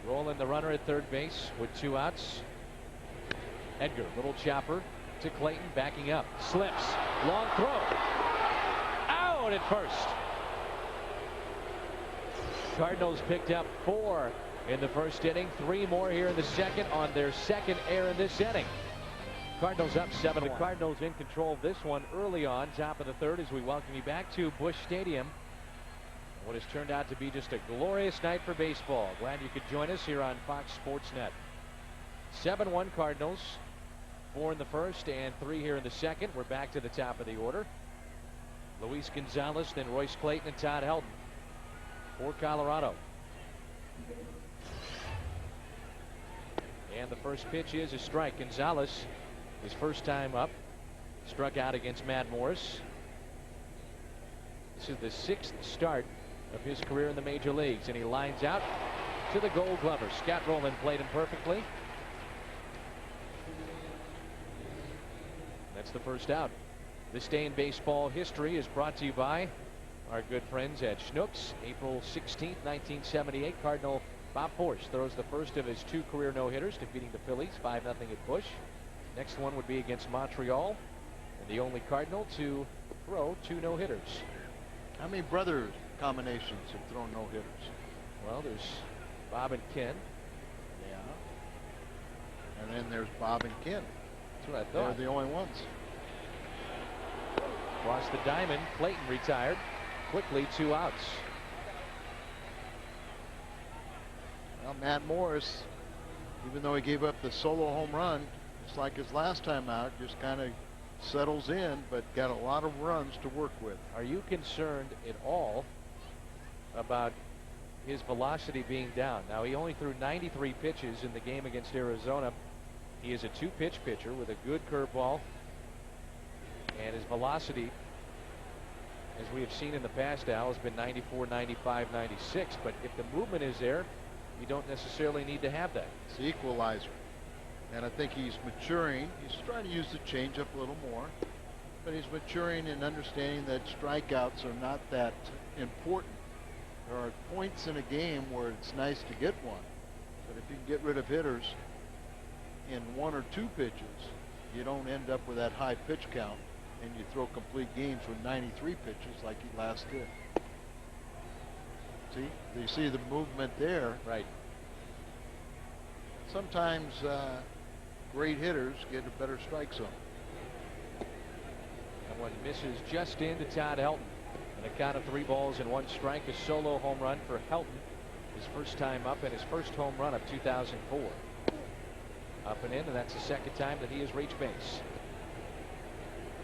Rolling the runner at third base with 2 outs. Edgar, little chopper to Clayton, backing up, slips, long throw, out at first. Cardinals picked up 4 in the first inning, 3 more here in the second on their second error in this inning. Cardinals up 7-1. The Cardinals in control of this one early on, top of the third, as we welcome you back to Busch Stadium. What has turned out to be just a glorious night for baseball. Glad you could join us here on Fox Sports Net. 7-1 Cardinals. 4 in the first and 3 here in the second. We're back to the top of the order. Luis Gonzalez, then Royce Clayton and Todd Helton for Colorado. And the first pitch is a strike. Gonzalez, his first time up, struck out against Matt Morris. This is the 6th start of his career in the major leagues, and he lines out to the Gold Glover. Scott Rowland played him perfectly. That's the first out. This day in baseball history is brought to you by our good friends at Schnucks. April 16th, 1978, Cardinal Bob Force throws the first of his 2 career no-hitters, defeating the Phillies 5-0 at Busch. Next one would be against Montreal, and the only Cardinal to throw 2 no-hitters. How many brother combinations have thrown no-hitters? Well, there's Bob and Ken. Yeah. And then there's Bob and Ken. That's what I thought. They're the only ones. Across the diamond, Clayton retired. Quickly, 2 outs. Well, Matt Morris, even though he gave up the solo home run, just like his last time out, just kind of settles in, but got a lot of runs to work with. Are you concerned at all about his velocity being down? Now, he only threw 93 pitches in the game against Arizona. He is a 2-pitch pitcher with a good curveball, and his velocity, as we have seen in the past, Al, has been 94, 95, 96. But if the movement is there, you don't necessarily need to have that. It's the equalizer. And I think he's maturing. He's trying to use the changeup a little more, but he's maturing and understanding that strikeouts are not that important. There are points in a game where it's nice to get one, but if you can get rid of hitters in 1 or 2 pitches, you don't end up with that high pitch count, and you throw complete games with 93 pitches like he last did. See, you see the movement there. Right. Sometimes great hitters get a better strike zone. That one misses just into Todd Helton. And a count of 3 balls and 1 strike. A solo home run for Helton. His first time up and his first home run of 2004. Up and in, and that's the second time that he has reached base.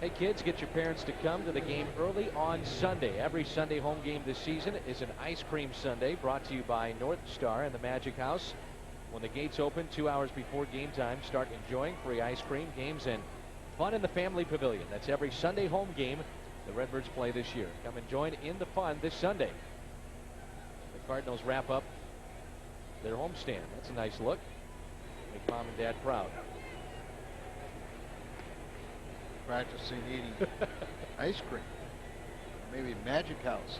Hey kids, get your parents to come to the game early on Sunday. Every Sunday home game this season is an ice cream sundae, brought to you by North Star and the Magic House. When the gates open 2 hours before game time, start enjoying free ice cream, games, and fun in the family pavilion. That's every Sunday home game the Redbirds play this year. Come and join in the fun this Sunday. The Cardinals wrap up their homestand. That's a nice look. Make mom and dad proud. Practicing eating ice cream. Maybe Magic House.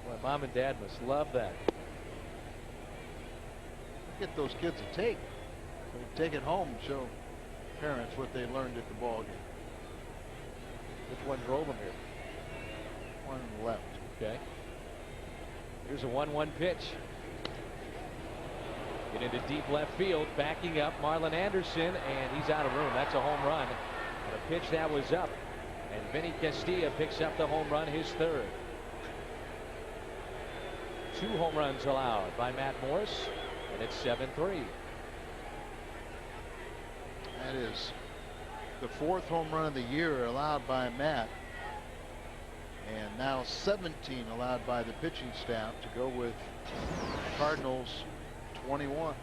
Boy, mom and dad must love that. Get those kids a tape. So take it home and show parents what they learned at the ball game. Which one drove them here? One on the left. Okay. Here's a 1-1 pitch. Get into deep left field, backing up Marlon Anderson, and he's out of room. That's a home run. And a pitch that was up. And Vinny Castilla picks up the home run, his 3rd. 2 home runs allowed by Matt Morris. And it's 7-3. That is the 4th home run of the year allowed by Matt. And now 17 allowed by the pitching staff to go with Cardinals 21.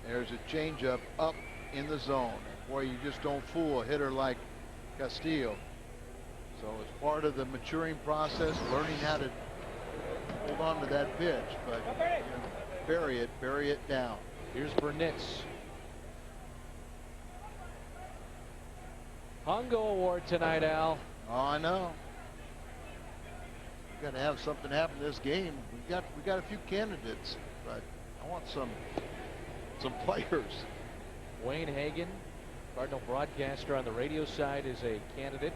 There's a changeup up in the zone. Boy, you just don't fool a hitter like Castillo. So it's part of the maturing process, learning how to hold on to that pitch, but bury it down. Here's Burnitz. Hongo Award tonight, Al. Oh, I know. We got to have something happen in this game. We got a few candidates, but I want some players. Wayne Hagen, Cardinal broadcaster on the radio side, is a candidate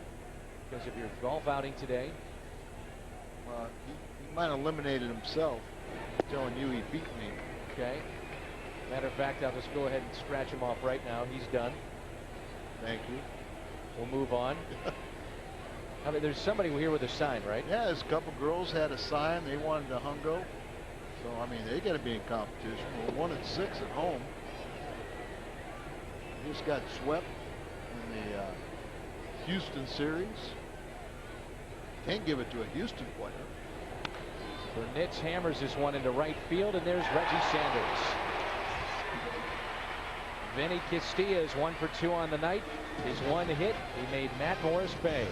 because of your golf outing today. Well, he might have eliminated himself, telling you he beat me. Okay. Matter of fact, I'll just go ahead and scratch him off right now. He's done. Thank you. We'll move on. I mean, there's somebody here with a sign, right? Yeah, there's a couple girls had a sign. They wanted a Hongo. So, I mean, they got to be in competition. We're 1-6 at home. We just got swept in the Houston series. Can't give it to a Houston player. Burnitz hammers this one into right field, and there's Reggie Sanders. Vinny Castilla is 1 for 2 on the night. His one hit, he made Matt Morris pay.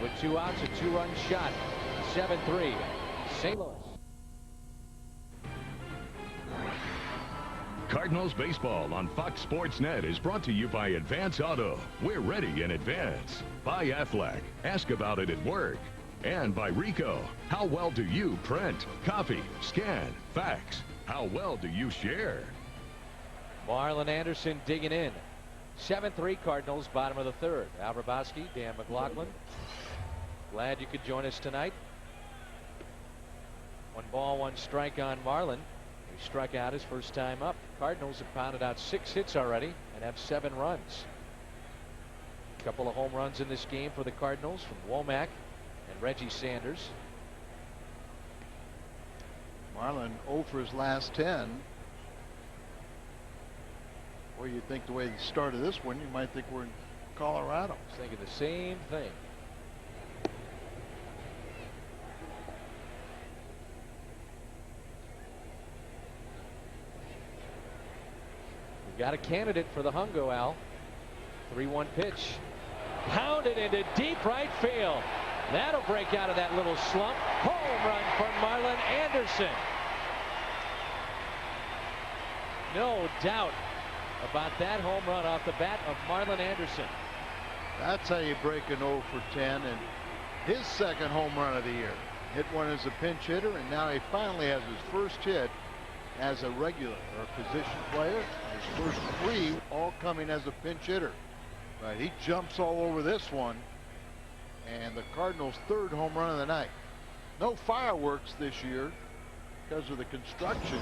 With 2 outs, a 2-run shot. 7-3, St. Louis. Cardinals baseball on Fox Sports Net is brought to you by Advance Auto. We're ready in advance. By Aflac. Ask about it at work. And by Rico. How well do you print, copy, scan, fax? How well do you share? Marlon Anderson digging in. 7-3 Cardinals, bottom of the 3rd. Al Hrabosky, Dan McLaughlin. Glad you could join us tonight. 1 ball, 1 strike on Marlon. He struck out his first time up. Cardinals have pounded out 6 hits already and have 7 runs. A couple of home runs in this game for the Cardinals from Womack and Reggie Sanders. Marlon 0 for his last 10. Well, you think the way the start of this one, you might think we're in Colorado. I was thinking the same thing. We've got a candidate for the Hongo, Al. 3-1 pitch. Pounded into deep right field. That'll break out of that little slump. Home run for Marlon Anderson. No doubt about that home run off the bat of Marlon Anderson. That's how you break an 0 for 10, and his 2nd home run of the year. Hit one as a pinch hitter, and now he finally has his first hit as a regular or a position player. His first 3 all coming as a pinch hitter. But he jumps all over this one, and the Cardinals' 3rd home run of the night. No fireworks this year because of the construction.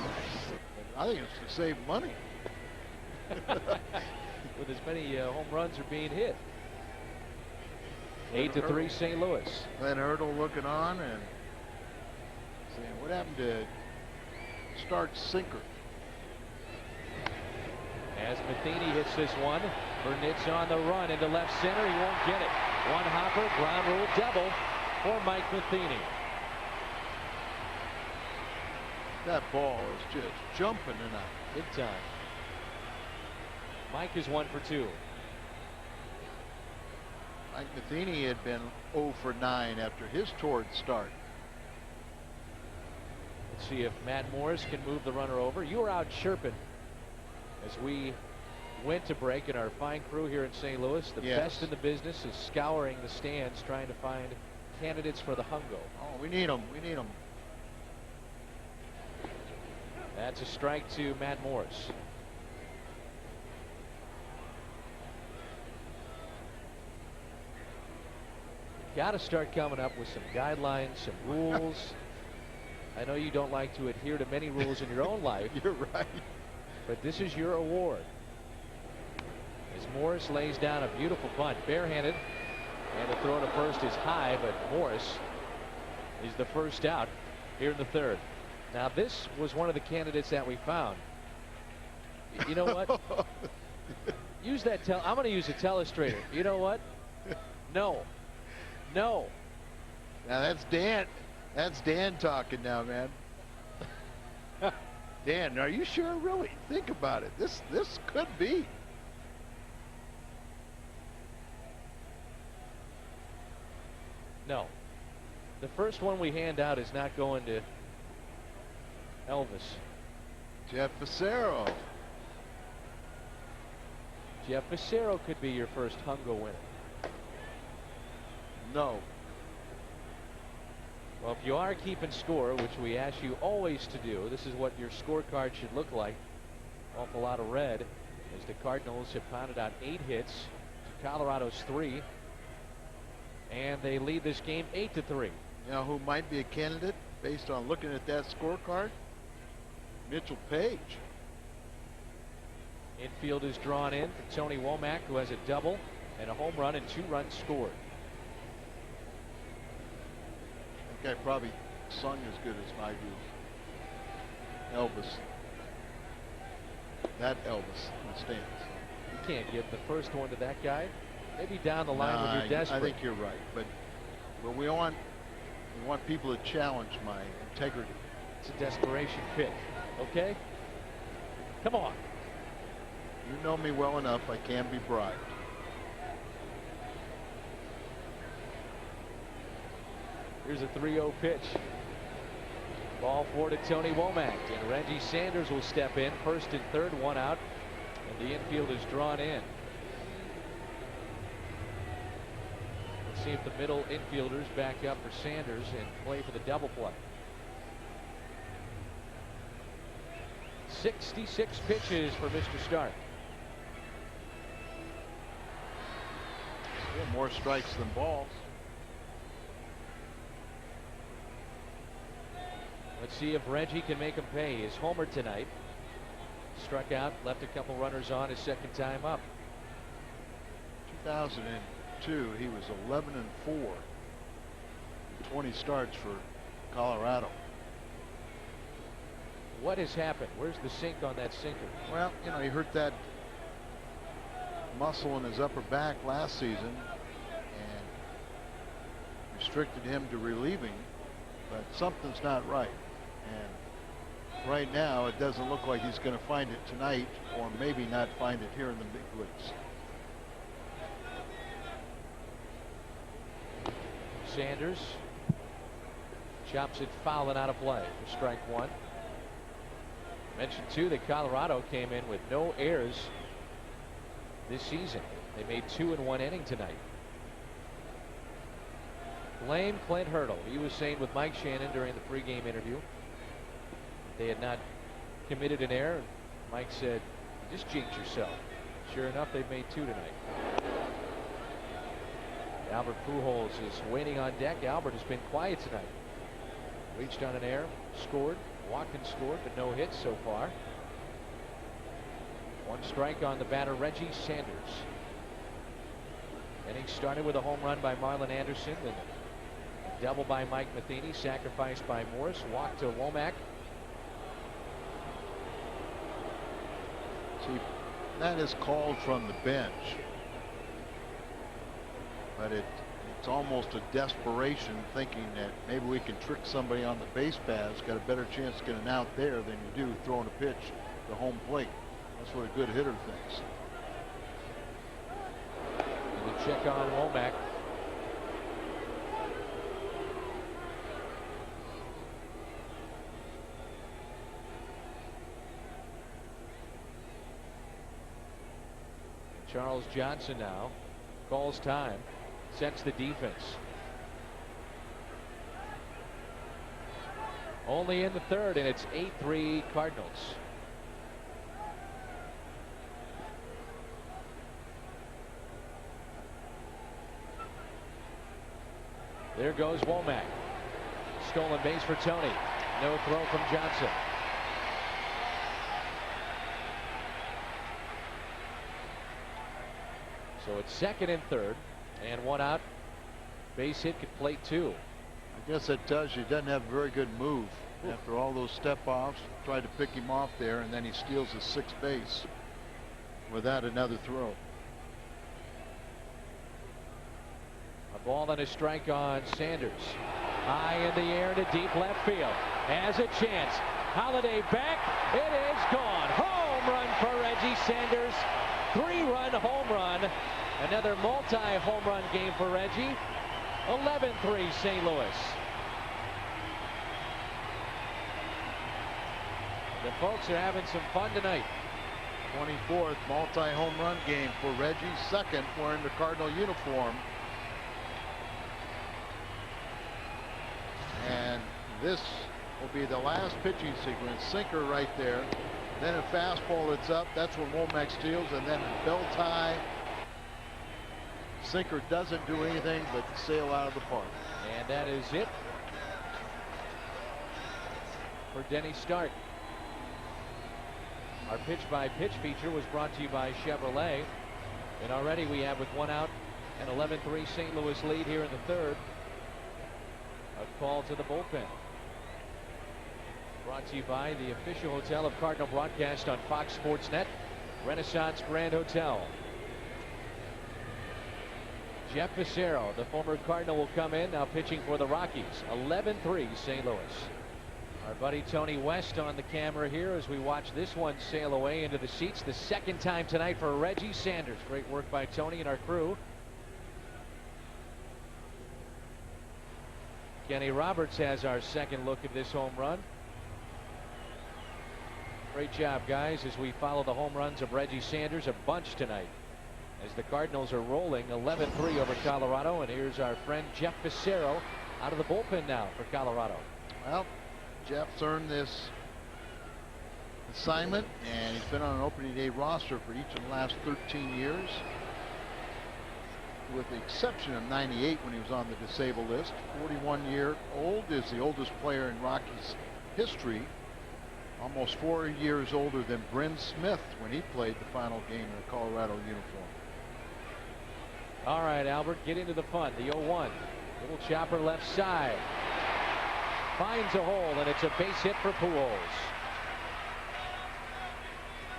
I think it's to save money. With as many home runs are being hit. 8-3 St. Louis. Glenn Hurdle looking on and saying, what happened to start sinker? As Matheny hits this one, Burnitz on the run into left center. He won't get it. 1 hopper, ground rule double for Mike Matheny. That ball is just jumping tonight. Big time. Mike is 1 for 2. Mike Matheny had been 0 for 9 after his torrid start. Let's see if Matt Morris can move the runner over. You were out chirping as we went to break, and our fine crew here in St. Louis, the best in the business, is scouring the stands trying to find candidates for the Hongo. Oh, we need them. We need them. That's a strike to Matt Morris. Got to start coming up with some guidelines, some rules. I know you don't like to adhere to many rules in your own life. You're right. But this is your award. As Morris lays down a beautiful bunt, barehanded, and the throw to first is high, but Morris is the first out here in the 3rd. Now this was one of the candidates that we found. You know what? Use that I'm going to use a telestrator. You know what? No. No. Now that's Dan. That's Dan talking now, man. Dan, are you sure? Really? Think about it. This could be. No. The first one we hand out is not going to Elvis. Jeff Facero. Jeff Facero could be your first Hungo winner. No. Well, if you are keeping score, which we ask you always to do, this is what your scorecard should look like. Awful lot of red as the Cardinals have pounded out 8 hits to Colorado's 3. And they lead this game 8-3. You know who might be a candidate based on looking at that scorecard? Mitchell Page. Infield is drawn in for Tony Womack, who has a double and a home run and 2 runs scored. That guy probably sung as good as I do. Elvis. That Elvis in the stands. You can't give the first one to that guy. Maybe down the line when you're desperate. I think you're right, but we want people to challenge my integrity. It's a desperation pick. Okay? Come on. You know me well enough. I can be bribed. Here's a 3-0 pitch. Ball 4 to Tony Womack, and Reggie Sanders will step in. First and third, 1 out, and the infield is drawn in. Let's see if the middle infielders back up for Sanders and play for the double play. 66 pitches for Mr. Stark. Still more strikes than balls. Let's see if Reggie can make him pay. His homer tonight. Struck out, left a couple runners on his second time up. 2002, he was 11-4 in 20 starts for Colorado. What has happened? Where's the sink on that sinker? Well, you know, he hurt that muscle in his upper back last season and restricted him to relieving, but something's not right. And right now, it doesn't look like he's going to find it tonight, or maybe not find it here in the big leagues. Sanders chops it foul and out of play for strike 1. Mentioned too that Colorado came in with no errors this season. They made 2 in 1 inning tonight. Blame Clint Hurdle. He was saying with Mike Shannon during the pregame interview they had not committed an error. Mike said, just jinx yourself. Sure enough, they've made 2 tonight. Albert Pujols is waiting on deck. Albert has been quiet tonight. Reached on an error, scored. Watkins scored, but no hits so far. 1 strike on the batter, Reggie Sanders. Inning started with a home run by Marlon Anderson, then a double by Mike Matheny, sacrificed by Morris, walk to Womack. See, that is called from the bench, but it's almost a desperation, thinking that maybe we can trick somebody on the base paths. Got a better chance of getting out there than you do throwing a pitch to home plate. That's what a good hitter thinks. And the check on Womack. Charles Johnson now calls time, sets the defense. Only in the third, and it's 8-3 Cardinals. There goes Womack. Stolen base for Tony. No throw from Johnson. So it's second and third, and 1 out. Base hit could plate 2. I guess that tells you he doesn't have a very good move After all those step-offs, tried to pick him off there, and then he steals his sixth base without another throw. A ball and a strike on Sanders. High in the air to deep left field. Has a chance. Holiday back. It is gone. Home run for Reggie Sanders. 3-run home run. Another multi-home run game for Reggie. 11-3 St. Louis. The folks are having some fun tonight. 24th multi-home run game for Reggie. Second wearing the Cardinal uniform. And this will be the last pitching sequence. Sinker right there. Then a fastball that's up. That's where Womack steals. And then belt high. Sinker doesn't do anything but sail out of the park. And that is it for Denny Stark. Our pitch-by-pitch feature was brought to you by Chevrolet. And already we have, with one out, an 11-3 St. Louis lead here in the third. A call to the bullpen. Brought to you by the official hotel of Cardinal broadcast on Fox Sports Net, Renaissance Grand Hotel. Jeff Fassero, the former Cardinal, will come in now pitching for the Rockies. 11-3 St. Louis. Our buddy Tony West on the camera here as we watch this one sail away into the seats. The second time tonight for Reggie Sanders. Great work by Tony and our crew. Kenny Roberts has our second look at this home run. Great job, guys, as we follow the home runs of Reggie Sanders, a bunch tonight, as the Cardinals are rolling 11-3 over Colorado. And here's our friend Jeff Fassero out of the bullpen now for Colorado. Well, Jeff's earned this assignment, and he's been on an opening day roster for each of the last 13 years, with the exception of 98 when he was on the disabled list. 41-year-old, is the oldest player in Rockies history. Almost 4 years older than Bryn Smith when he played the final game in a Colorado uniform. All right, Albert, get into the fun. The 0-1. Little chopper left side. Finds a hole, and it's a base hit for Pujols.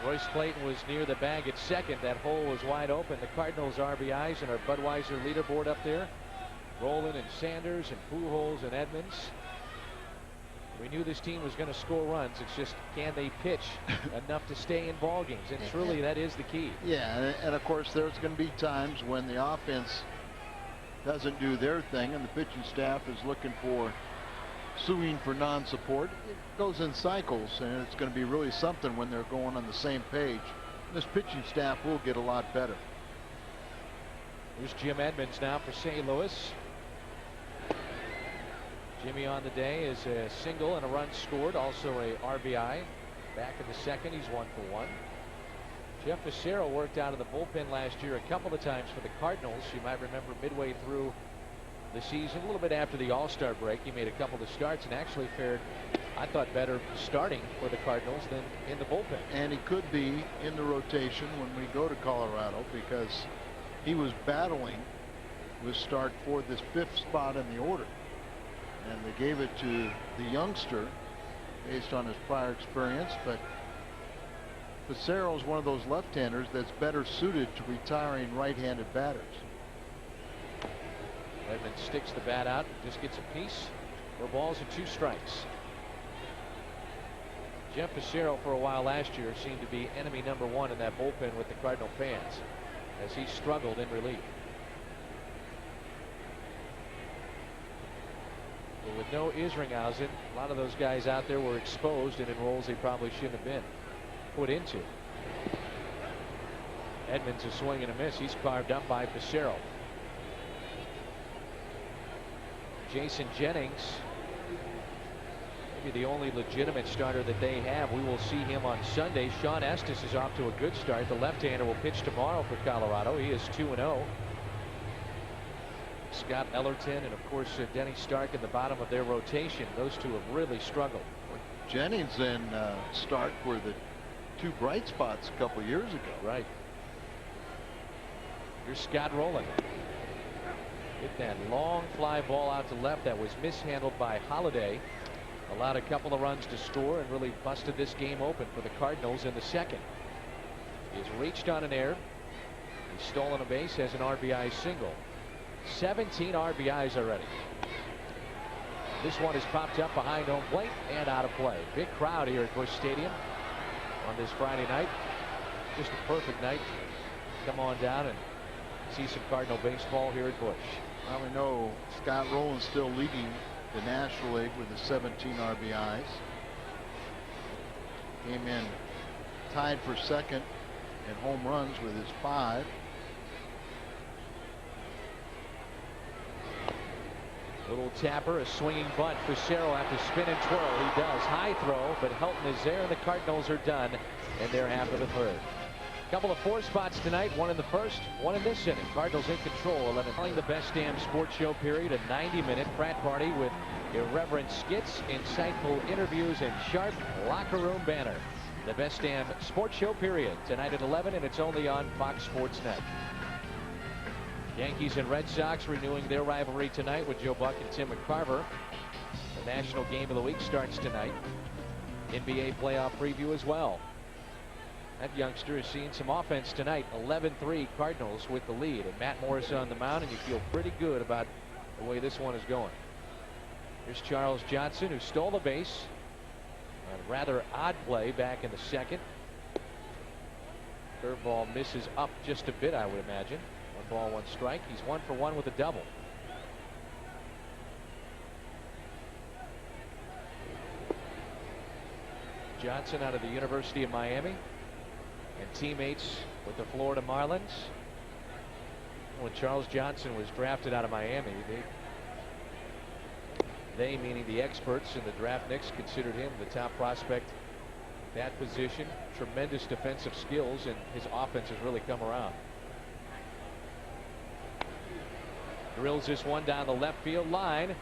Royce Clayton was near the bag at second. That hole was wide open. The Cardinals RBIs and our Budweiser leaderboard up there. Rolen and Sanders and Pujols and Edmonds. We knew this team was going to score runs. It's just, can they pitch enough to stay in ball games? And truly, that is the key. Yeah, and of course, there's going to be times when the offense doesn't do their thing and the pitching staff is looking for, suing for non-support. It goes in cycles, and it's going to be really something when they're going on the same page. This pitching staff will get a lot better. Here's Jim Edmonds now for St. Louis. Jimmy on the day is a single and a run scored, also a RBI. Back in the second, he's 1 for 1. Jeff Fassero worked out of the bullpen last year a couple of times for the Cardinals. You might remember midway through the season, a little bit after the All-Star break, he made a couple of starts and actually fared, I thought, better starting for the Cardinals than in the bullpen. And he could be in the rotation when we go to Colorado, because he was battling with start for this 5th spot in the order. And they gave it to the youngster based on his prior experience. But Fassero is one of those left-handers that's better suited to retiring right-handed batters. Edmonds sticks the bat out and just gets a piece. 4 balls and 2 strikes. Jeff Fassero for a while last year seemed to be enemy number 1 in that bullpen with the Cardinal fans as he struggled in relief. But with no Isringhausen, a lot of those guys out there were exposed and in roles they probably shouldn't have been put into. Edmonds is swinging a miss. He's carved up by Fassero. Jason Jennings, maybe the only legitimate starter that they have. We will see him on Sunday. Sean Estes is off to a good start. The left-hander will pitch tomorrow for Colorado. He is 2-0. Scott Ellerton and, of course, Denny Stark in the bottom of their rotation. Those two have really struggled. Jennings and Stark were the 2 bright spots a couple years ago. Right. Here's Scott Rolen. Hit that long fly ball out to left that was mishandled by Holiday. allowed a couple of runs to score and really busted this game open for the Cardinals in the second. He's reached on an error. He's stolen a base, has an RBI single. 17 RBIs already. This one is popped up behind home plate and out of play. Big crowd here at Busch Stadium on this Friday night. Just a perfect night. Come on down and see some Cardinal baseball here at Busch. Well, we know Scott Rowland's still leading the National League with the 17 RBIs. Came in tied for second in home runs with his 5. Little tapper, a swinging bunt. Facero after spin and twirl. He does. High throw, but Helton is there, and the Cardinals are done in their half of the third. Couple of 4 spots tonight, one in the first, one in this inning. Cardinals in control. 11. The best damn sports show period, a 90-minute frat party with irreverent skits, insightful interviews, and sharp locker room banner. The best damn sports show period tonight at 11, and it's only on Fox Sports Net. Yankees and Red Sox renewing their rivalry tonight with Joe Buck and Tim McCarver. The National Game of the Week starts tonight. NBA playoff preview as well. That youngster has seen some offense tonight. 11-3 Cardinals with the lead, and Matt Morris on the mound, and you feel pretty good about the way this one is going. Here's Charles Johnson, who stole the base. A rather odd play back in the second. Curveball misses up just a bit, I would imagine. 1 ball, 1 strike. He's 1 for 1 with a double. Johnson out of the University of Miami and teammates with the Florida Marlins. When Charles Johnson was drafted out of Miami, they meaning the experts in the draft Knicks, considered him the top prospect at that position. Tremendous defensive skills, and his offense has really come around. Drills this one down the left field line,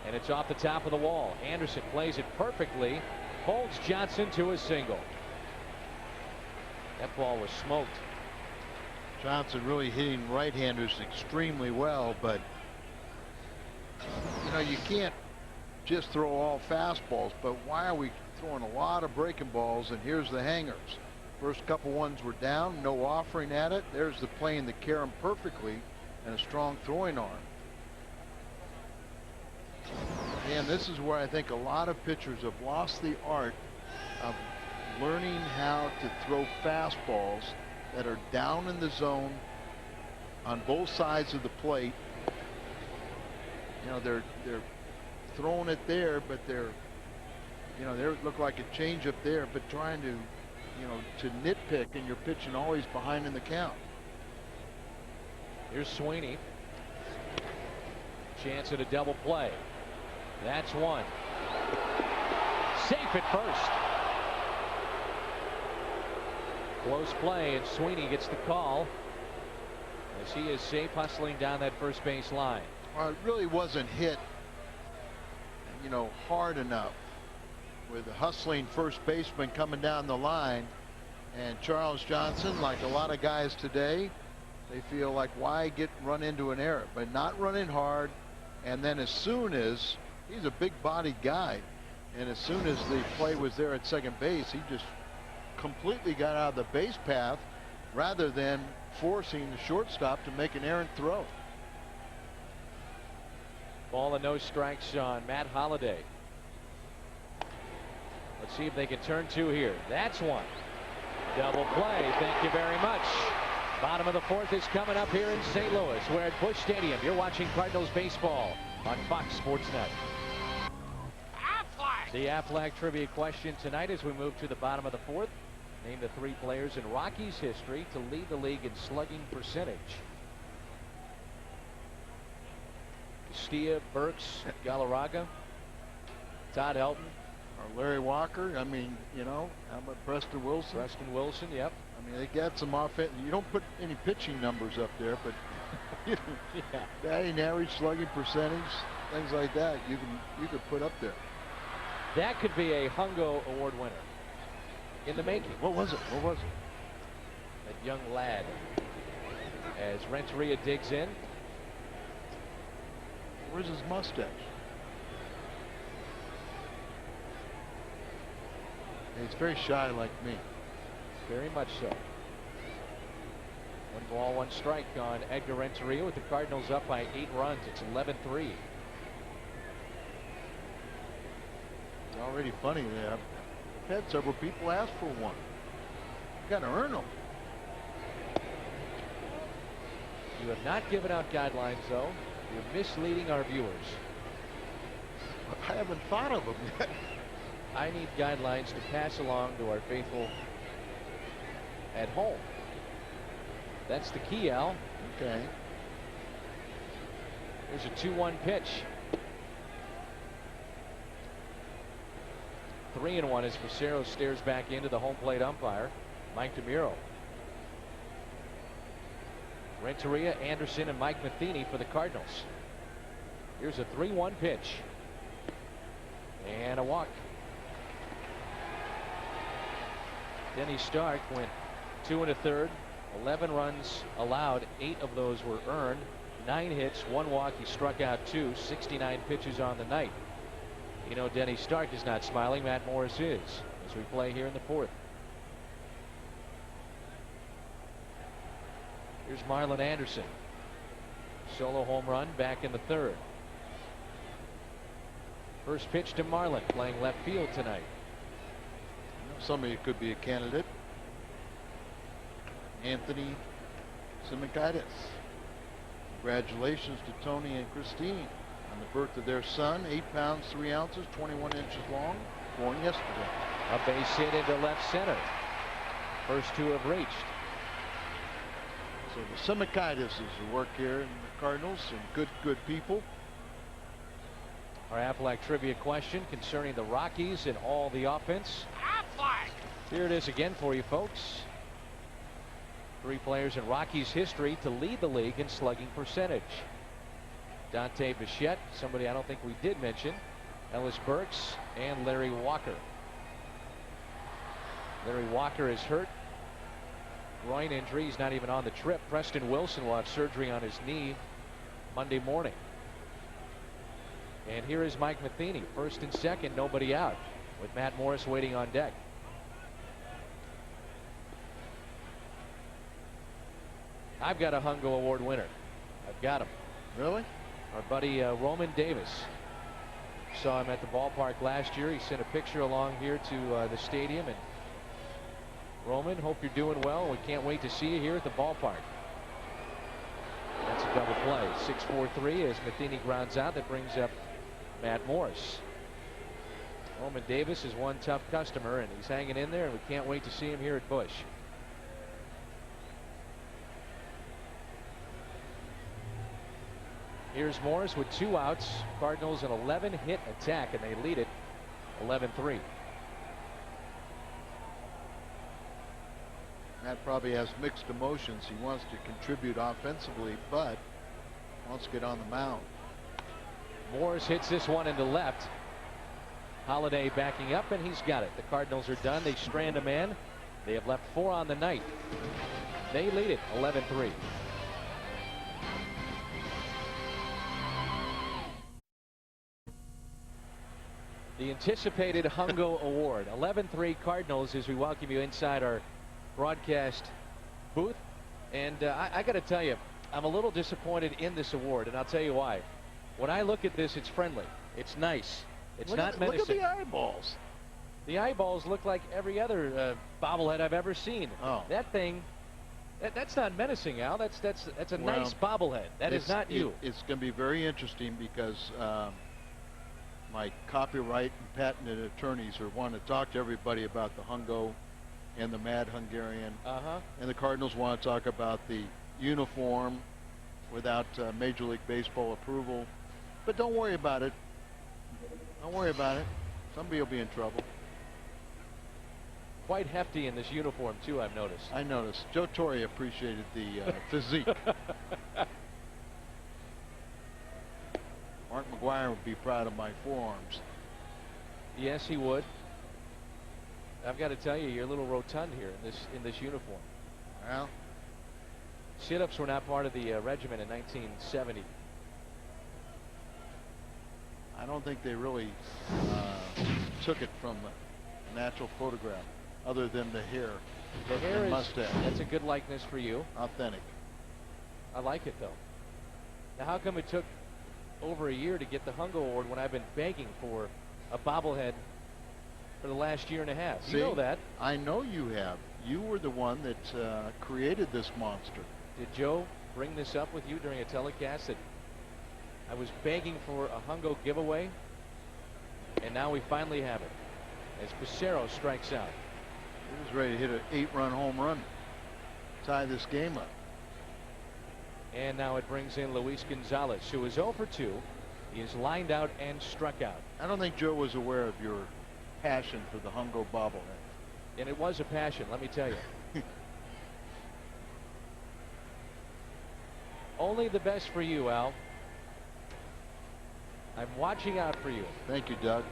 and it's off the top of the wall. Anderson plays it perfectly, holds Johnson to a single. That ball was smoked. Johnson really hitting right-handers extremely well, but you know, you can't just throw all fastballs. But why are we throwing a lot of breaking balls? And here's the hangers. First couple ones were down, no offering at it. There's the plane that carry him perfectly, and a strong throwing arm. And this is where I think a lot of pitchers have lost the art of learning how to throw fastballs that are down in the zone on both sides of the plate. You know, they're throwing it there, but they look like a change up there, but trying to, you know, to nitpick, and you're pitching always behind in the count. Here's Sweeney. Chance at a double play. That's one. Safe at first. Close play, and Sweeney gets the call as he is safe, hustling down that first base line. Well, it really wasn't hit, you know, hard enough with a hustling first baseman coming down the line. And Charles Johnson, like a lot of guys today, they feel like, why run into an error? But not running hard, and then as soon as he's a big-bodied guy, and as soon as the play was there at second base, he just completely got out of the base path rather than forcing the shortstop to make an errant throw. Ball and no strikes on Matt Holliday. Let's see if they can turn 2 here. That's one. Double play. Thank you very much. Bottom of the 4th is coming up here in St. Louis. We're at Busch Stadium. You're watching Cardinals baseball on Fox Sports Net. The Aflac trivia question tonight as we move to the bottom of the 4th. Name the 3 players in Rockies history to lead the league in slugging percentage. Castilla, Burks, Galarraga, Todd Helton, Or Larry Walker. I mean, you know, how about Preston Wilson? Preston Wilson, yep. I mean, they got some offense. You don't put any pitching numbers up there, but you know, Yeah. batting average, slugging percentage, things like that, you could put up there. That could be a Hungo Award winner in the making. What was it? What was it? That young lad. As Renteria digs in. Where's his mustache? He's very shy like me. Very much so. 1 ball, 1 strike on Edgar Renteria with the Cardinals up by 8 runs. It's 11-3. It's already funny there. I've had several people ask for one. You got to earn them. You have not given out guidelines, though. You're misleading our viewers. I haven't thought of them yet. I need guidelines to pass along to our faithful at home. That's the key, Al. Okay. There's a 2-1 pitch. 3-1 as Facero stares back into the home plate umpire, Mike DeMuro. Renteria, Anderson, and Mike Matheny for the Cardinals. Here's a 3-1 pitch. And a walk. Denny Stark went 2 1/3, 11 runs allowed, 8 of those were earned, 9 hits, 1 walk. He struck out 2, 69 pitches on the night. You know, Denny Stark is not smiling. Matt Morris is, as we play here in the 4th. Here's Marlon Anderson. Solo home run back in the 3rd. First pitch to Marlon, playing left field tonight. Somebody could be a candidate. Anthony Simikaitis. Congratulations to Tony and Christine on the birth of their son. 8 pounds 3 ounces, 21 inches long, born yesterday. A base hit into left center. First 2 have reached. So the Simikaitis is who work here in the Cardinals, and good people. Our Aflac trivia question concerning the Rockies and all the offense. Aflac! Here it is again for you folks. 3 players in Rockies history to lead the league in slugging percentage. Dante Bichette, somebody I don't think we did mention, Ellis Burks, and Larry Walker. Larry Walker is hurt. Groin injury. He's not even on the trip. Preston Wilson will have surgery on his knee Monday morning. And here is Mike Matheny, first and second, nobody out, with Matt Morris waiting on deck. I've got a Hungo Award winner. I've got him. Really? Our buddy Roman Davis. Saw him at the ballpark last year. He sent a picture along here to the stadium. And Roman, hope you're doing well. We can't wait to see you here at the ballpark. That's a double play. 6-4-3 as Matheny grounds out. That brings up Matt Morris. Roman Davis is one tough customer, and he's hanging in there, and we can't wait to see him here at Busch. Here's Morris with 2 outs. Cardinals an 11-hit attack, and they lead it 11-3. Matt probably has mixed emotions. He wants to contribute offensively, but wants to get on the mound. Morris hits this one into left. Holiday backing up, and he's got it. The Cardinals are done. They strand a man. They have left 4 on the night. They lead it 11-3. The anticipated Hungo Award, 11-3 Cardinals, as we welcome you inside our broadcast booth. And I got to tell you, I'm a little disappointed in this award, and I'll tell you why. When I look at this, it's friendly. It's nice. It's not menacing. Look at the eyeballs. The eyeballs look like every other bobblehead I've ever seen. Oh. That thing, that's not menacing, Al. That's a nice bobblehead. That is not you. It's going to be very interesting because my copyright and patented attorneys are wanting to talk to everybody about the Hungo and the Mad Hungarian. And the Cardinals want to talk about the uniform without Major League Baseball approval. But don't worry about it. Don't worry about it. Somebody will be in trouble. Quite hefty in this uniform, too, I've noticed. I noticed. Joe Torre appreciated the physique. Mark McGuire would be proud of my forearms. Yes, he would. I've got to tell you, you're a little rotund here in this uniform. Well, sit-ups were not part of the regiment in 1970. I don't think they really took it from natural photograph, other than the hair. The hair and is mustache. That's a good likeness for you. Authentic. I like it though. Now, how come it took over a year to get the Hungo Award when I've been begging for a bobblehead for the last year and a half? See, You know that. I know you have. You were the one that created this monster. Did Joe bring this up with you during a telecast that I was begging for a Hungo giveaway? And now we finally have it as Pissarro strikes out. He was ready to hit an 8-run home run, tie this game up. And now it brings in Luis Gonzalez, who is 0 for 2. He is lined out and struck out. I don't think Joe was aware of your passion for the Hungo bobblehead. And it was a passion, let me tell you. Only the best for you, Al. I'm watching out for you. Thank you, Doug.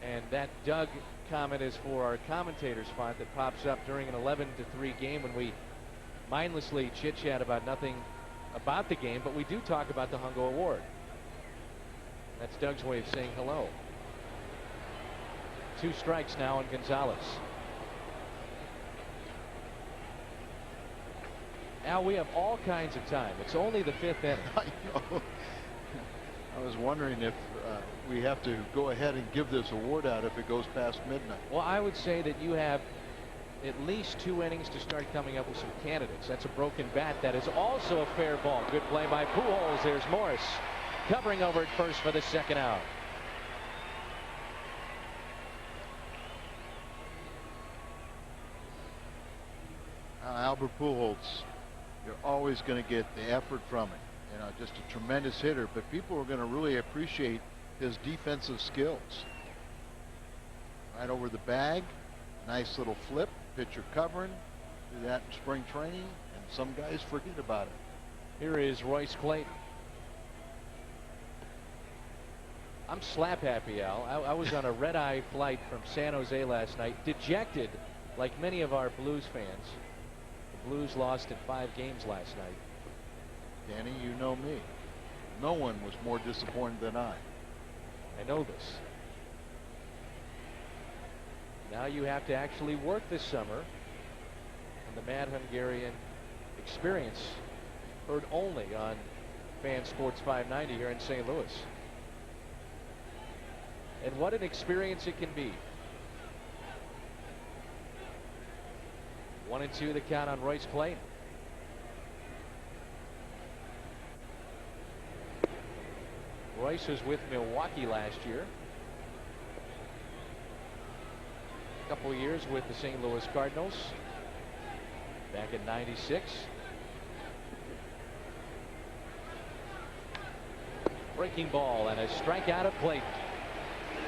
And that Doug comment is for our commentator's font that pops up during an 11-3 game when we mindlessly chit-chat about nothing about the game, but we do talk about the Hungo Award. That's Doug's way of saying hello. 2 strikes now on Gonzalez. Now we have all kinds of time. It's only the 5th inning. I know. I was wondering if we have to go ahead and give this award out if it goes past midnight. Well, I would say that you have at least 2 innings to start coming up with some candidates. That's a broken bat. That is also a fair ball. Good play by Pujols. There's Morris covering over at first for the 2nd out. Albert Pujols, you're always going to get the effort from it. You know, just a tremendous hitter, but people are going to really appreciate his defensive skills. Right over the bag, nice little flip, pitcher covering. Do that in spring training, and some guys forget about it. Here is Royce Clayton. I'm slap happy, Al. I was on a red-eye flight from San Jose last night, dejected like many of our Blues fans. The Blues lost in 5 games last night. Danny, you know me. No one was more disappointed than I. I know this. Now you have to actually work this summer. And the Mad Hungarian Experience, heard only on Fan Sports 590 here in St. Louis. And what an experience it can be. 1-2 the count on Royce Clayton. Royce was with Milwaukee last year. A couple years with the St. Louis Cardinals back in '96. Breaking ball and a strikeout of Clayton.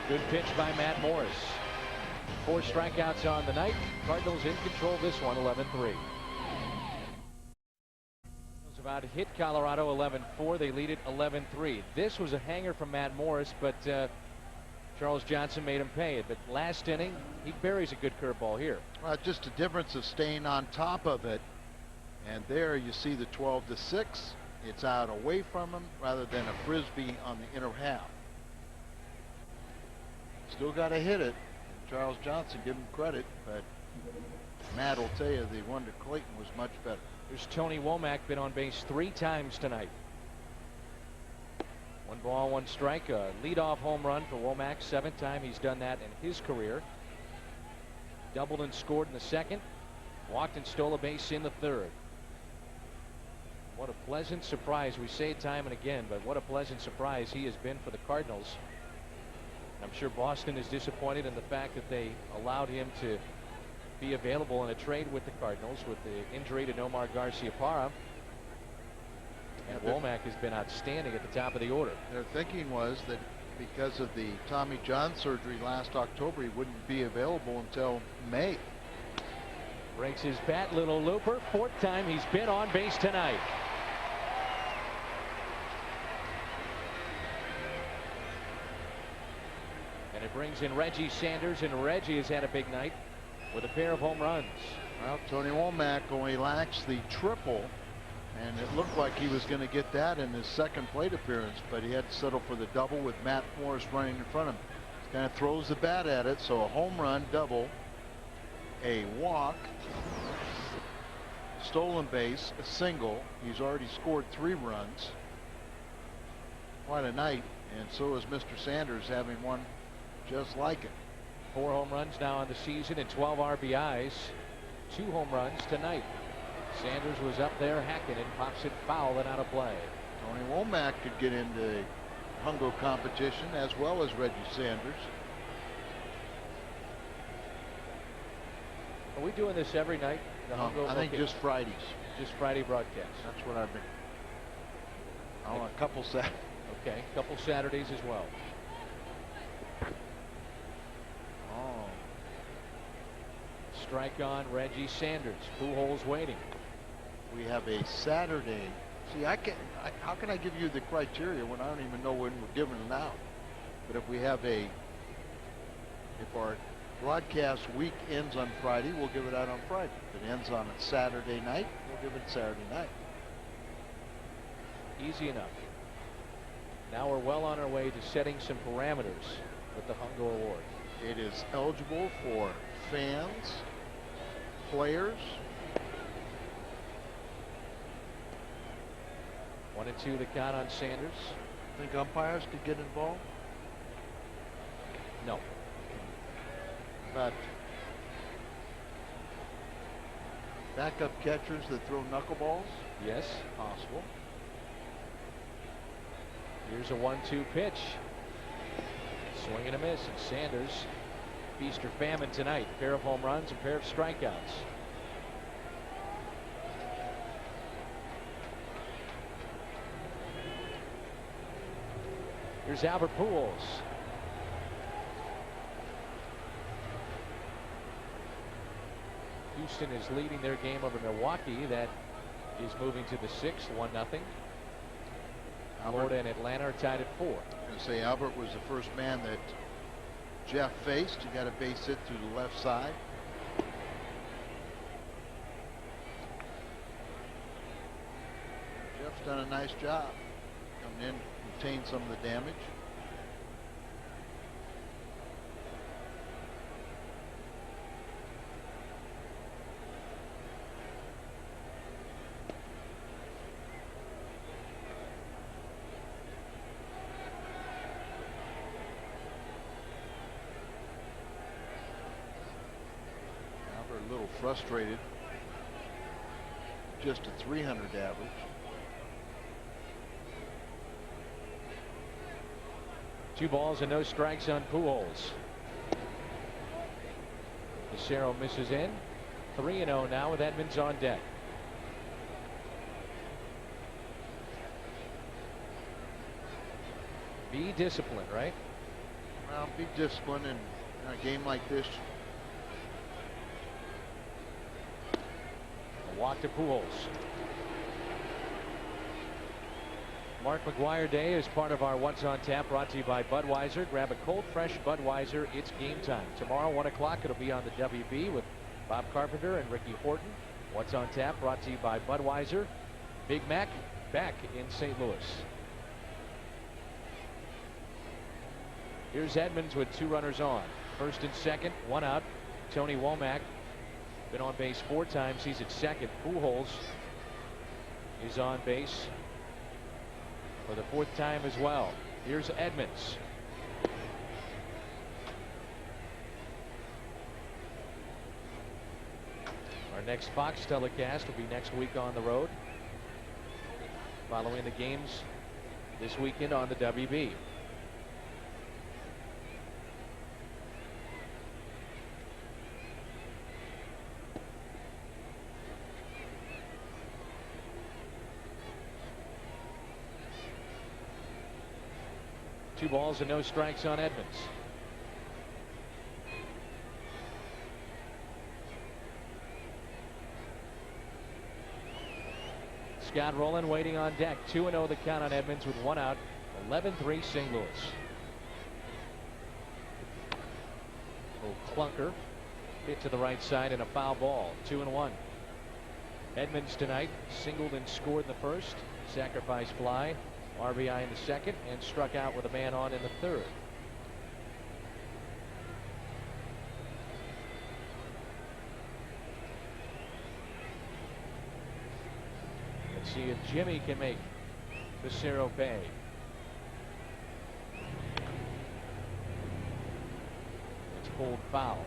Good pitch by Matt Morris. 4 strikeouts on the night. Cardinals in control this one, 11-3. About hit Colorado 11-4. They lead it 11-3. This was a hanger from Matt Morris, but Charles Johnson made him pay it. But last inning, he buries a good curveball here. Well, just a difference of staying on top of it. And there you see the 12-6. It's out away from him rather than a frisbee on the inner half. Still got to hit it. Charles Johnson, give him credit, but Matt will tell you the one to Clayton was much better. There's Tony Womack, been on base 3 times tonight. 1 ball, 1 strike. A leadoff home run for Womack. 7th time he's done that in his career. Doubled and scored in the 2nd. Walked and stole a base in the 3rd. What a pleasant surprise. We say it time and again, but what a pleasant surprise he has been for the Cardinals. I'm sure Boston is disappointed in the fact that they allowed him to be available in a trade with the Cardinals with the injury to Nomar Garciaparra. And Womack has been outstanding at the top of the order. Their thinking was that because of the Tommy John surgery last October, he wouldn't be available until May. Breaks his bat, little looper. 4th time he's been on base tonight. And it brings in Reggie Sanders, and Reggie has had a big night with a pair of home runs. Well, Tony Womack only lacks the triple, and it looked like he was going to get that in his 2nd plate appearance, but he had to settle for the double with Matt Morris running in front of him. Kind of throws the bat at it, so a home run, double, a walk, stolen base, a single. He's already scored 3 runs. Quite a night, and so is Mr. Sanders, having one just like it. 4 home runs now on the season and 12 RBIs. 2 home runs tonight. Sanders was up there hacking and pops it foul and out of play. Tony Womack could get into Hungo competition as well as Reggie Sanders. Are we doing this every night? The Hungo, I think just Fridays. Just Friday broadcast. That's what I've been. Oh, a couple Saturdays. Okay, a couple Saturdays as well. Oh. Strike on Reggie Sanders. Pujols waiting. We have a Saturday. See, how can I give you the criteria when I don't even know when we're giving it out? But if we have if our broadcast week ends on Friday, we'll give it out on Friday. If it ends on a Saturday night, we'll give it Saturday night. Easy enough. Now we're well on our way to setting some parameters with the Hungo Award. It is eligible for fans, players. 1-2 the count on Sanders. Think umpires could get involved? No. But backup catchers that throw knuckleballs? Yes. Possible. Here's a 1-2 pitch. Swing and a miss, and Sanders feast or famine tonight. A pair of home runs, a pair of strikeouts. Here's Albert Pujols. Houston is leading their game over Milwaukee. That is moving to the 6th, 1-0. Florida and Atlanta are tied at 4. I'm going to say Albert was the first man that Jeff faced. He got a base hit to the left side. Jeff's done a nice job coming in, contain some of the damage. A little frustrated. Just a 300 average. Two balls and no strikes on Pujols. Cicero misses in. 3-0 now with Edmonds on deck. Be disciplined, right? Well, be disciplined in a game like this. Walk to Pujols. Mark McGuire Day is part of our What's on Tap, brought to you by Budweiser. Grab a cold, fresh Budweiser. It's game time. Tomorrow, 1 o'clock, it'll be on the WB with Bob Carpenter and Ricky Horton. What's on Tap, brought to you by Budweiser. Big Mac back in St. Louis. Here's Edmonds with 2 runners on. First and second, 1 out. Tony Womack. Been on base 4 times. He's at second. Pujols is on base for the 4th time as well. Here's Edmonds. Our next Fox telecast will be next week on the road, following the games this weekend on the WB. Two balls and no strikes on Edmonds. Scott Rowland waiting on deck. 2-0 the count on Edmonds with 1 out. 11-3 St. Louis. Clunker hit to the right side and a foul ball. 2-1. Edmonds tonight singled and scored in the first. Sacrifice fly. RBI in the second and struck out with a man on in the third. See if Jimmy can make Fassero pay. It's pulled foul.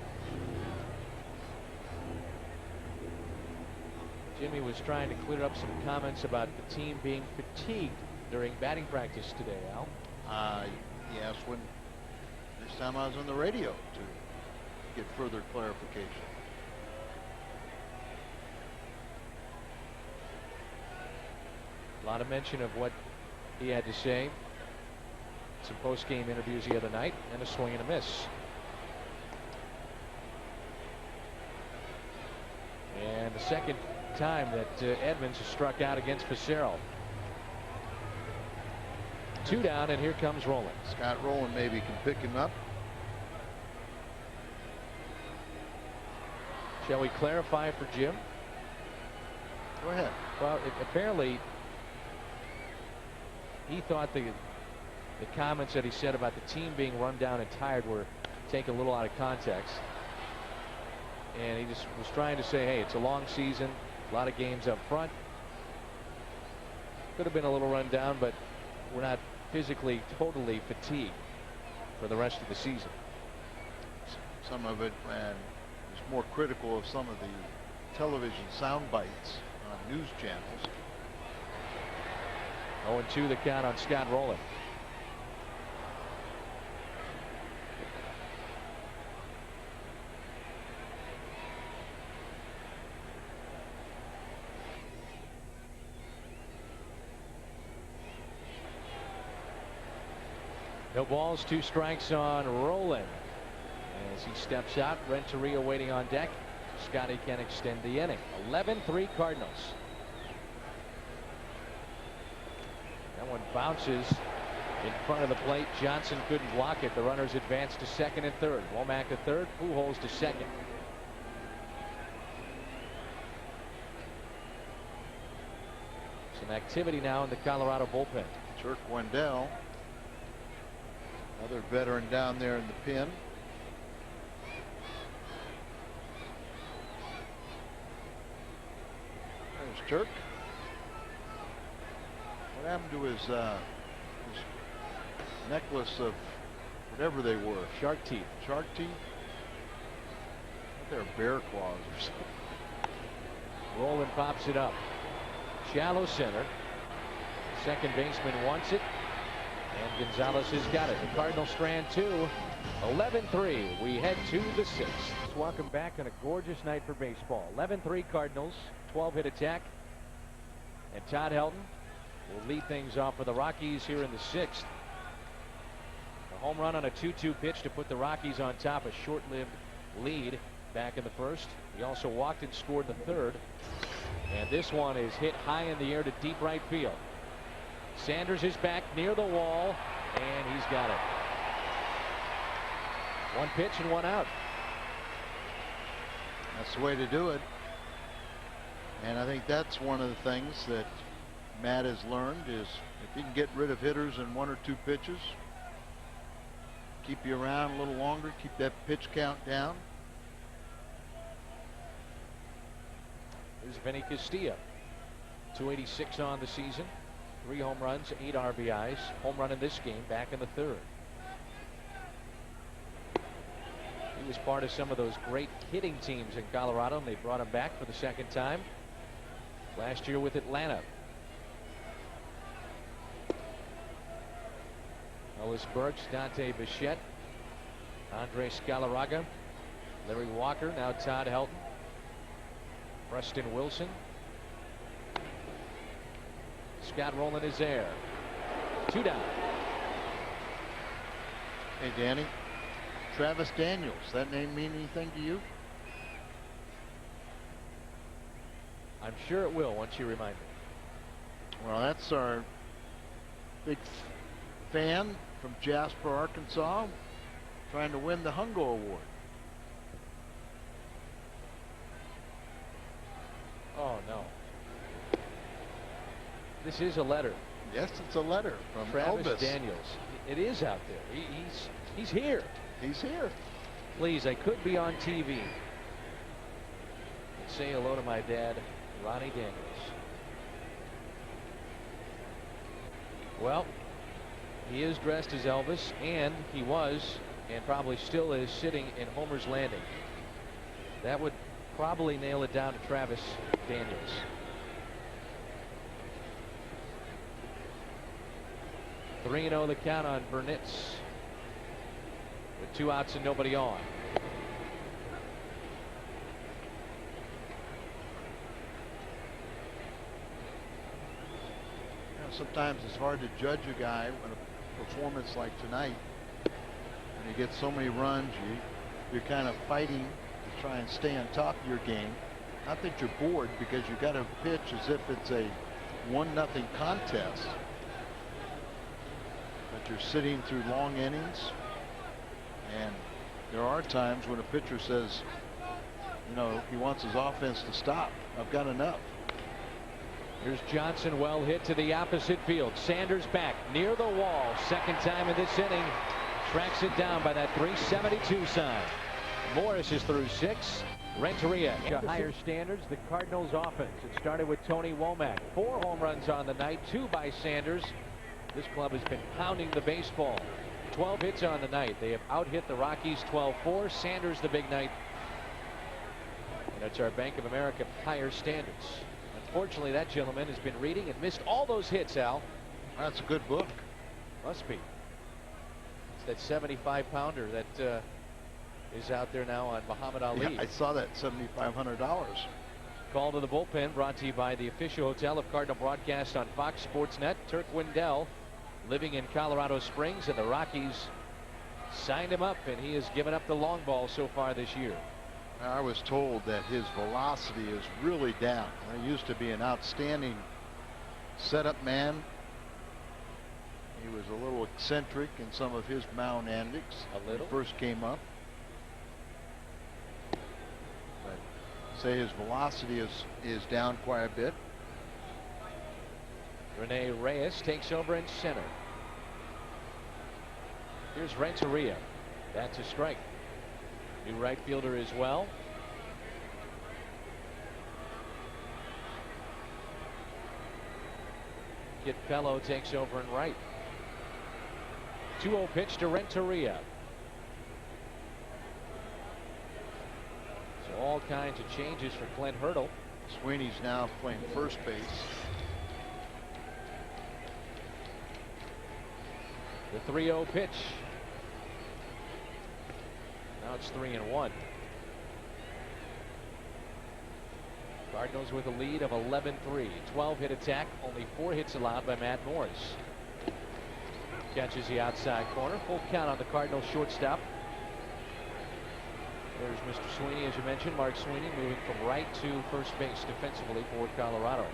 Jimmy was trying to clear up some comments about the team being fatigued during batting practice today, Al. Yes, when this time I was on the radio to get further clarification. A lot of mention of what he had to say. Some post-game interviews the other night, and a swing and a miss. And the second time that Edmonds has struck out against Fassero. 2 down, and here comes Rowland. Scott Rowland maybe can pick him up. Shall we clarify for Jim? Go ahead. Well, apparently he thought the comments that he said about the team being run down and tired were taken a little out of context. And he just was trying to say, hey, it's a long season, a lot of games up front. Could have been a little run down, but we're not physically totally fatigued for the rest of the season. Some of it, and was more critical of some of the television sound bites on news channels. 0-2 the count on Scott Rowland. No balls, 2 strikes on Rowland. As he steps out, Renteria waiting on deck. Scotty can extend the inning. 11-3 Cardinals. That one bounces in front of the plate. Johnson couldn't block it. The runners advance to second and third. Womack to third. Pujols to second. Some activity now in the Colorado bullpen. Turk Wendell, another veteran down there in the pen. There's Turk. What happened to his necklace of whatever they were? Shark teeth. Shark teeth? I think they're bear claws or something. Rowland pops it up. Shallow center. Second baseman wants it. And Gonzalez has got it. The Cardinals strand 2. 11-3. We head to the 6th. Let's welcome back on a gorgeous night for baseball. 11-3 Cardinals. 12-hit attack. And Todd Helton will lead things off for the Rockies here in the 6th. A home run on a 2-2 pitch to put the Rockies on top. A short-lived lead back in the first. He also walked and scored the third. And this one is hit high in the air to deep right field. Sanders is back near the wall, and he's got it. 1 pitch and 1 out. That's the way to do it. And I think that's one of the things that Matt has learned is if you can get rid of hitters in 1 or 2 pitches, keep you around a little longer, keep that pitch count down. Here's Vinny Castilla. 286 on the season. 3 home runs, 8 RBIs. Home run in this game back in the 3rd. He was part of some of those great hitting teams in Colorado, and they brought him back for the 2nd time last year with Atlanta. Ellis Burks, Dante Bichette, Andres Galarraga, Larry Walker, now Todd Helton, Preston Wilson. Scott Rowland is there. 2 down. Hey, Danny. Travis Daniels, that name mean anything to you? I'm sure it will once you remind me. Well, that's our big fan from Jasper, Arkansas, trying to win the Hungo Award. Oh, no. This is a letter. Yes, it's a letter from Travis Elvis Daniels. It is out there. He's here. He's here. Please, I could be on TV. And say hello to my dad, Ronnie Daniels. Well, he is dressed as Elvis, and he was, and probably still is, sitting in Homer's Landing. That would probably nail it down to Travis Daniels. Three 3-0 the count on Burnitz, with 2 outs and nobody on. Sometimes it's hard to judge a guy when a performance like tonight, when you get so many runs, you're kind of fighting to try and stay on top of your game. Not that you're bored, because you got to pitch as if it's a 1-0 contest, but you're sitting through long innings, and there are times when a pitcher says, you know, he wants his offense to stop. I've got enough. Here's Johnson, well hit to the opposite field. Sanders back near the wall. Second time in this inning. Tracks it down by that 372 sign. Morris is through 6. Renteria to higher standards. The Cardinals offense. It started with Tony Womack. 4 home runs on the night, 2 by Sanders. This club has been pounding the baseball. 12 hits on the night. They have out-hit the Rockies 12-4. Sanders the big night. And that's our Bank of America higher standards. Unfortunately, that gentleman has been reading and missed all those hits, Al. That's a good book. Must be. It's that 75-pounder that is out there now on Muhammad Ali. Yeah, I saw that, $7,500. Call to the bullpen brought to you by the official hotel of Cardinal broadcast on Fox Sports Net. Turk Wendell, living in Colorado Springs, and the Rockies signed him up, and he has given up the long ball so far this year. I was told that his velocity is really down. He used to be an outstanding setup man. He was a little eccentric in some of his mound antics when he first came up. But say his velocity is down quite a bit. Rene Reyes takes over in center. Here's Renteria. That's a strike. New right fielder as well. Kit Fellow takes over in right. 2-0 pitch to Renteria. So all kinds of changes for Clint Hurdle. Sweeney's now playing first base. The 3-0 pitch. Now it's 3-1. Cardinals with a lead of 11-3. 12-hit attack. Only 4 hits allowed by Matt Morris. Catches the outside corner. Full count on the Cardinals shortstop. There's Mr. Sweeney, as you mentioned. Mark Sweeney moving from right to first base defensively for Colorado.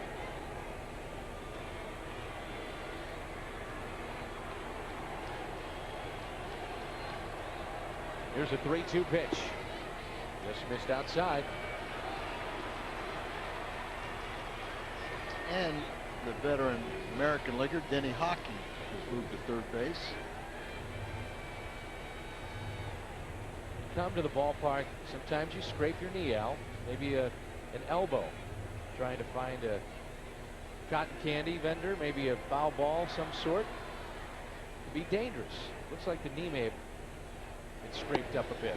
Here's a 3-2 pitch. Just missed outside. And the veteran American leaguer Denny Hockey has moved to third base. Come to the ballpark, sometimes you scrape your knee out, maybe an elbow, trying to find a cotton candy vendor, maybe a foul ball of some sort. It could be dangerous. Looks like the knee may have been scraped up a bit.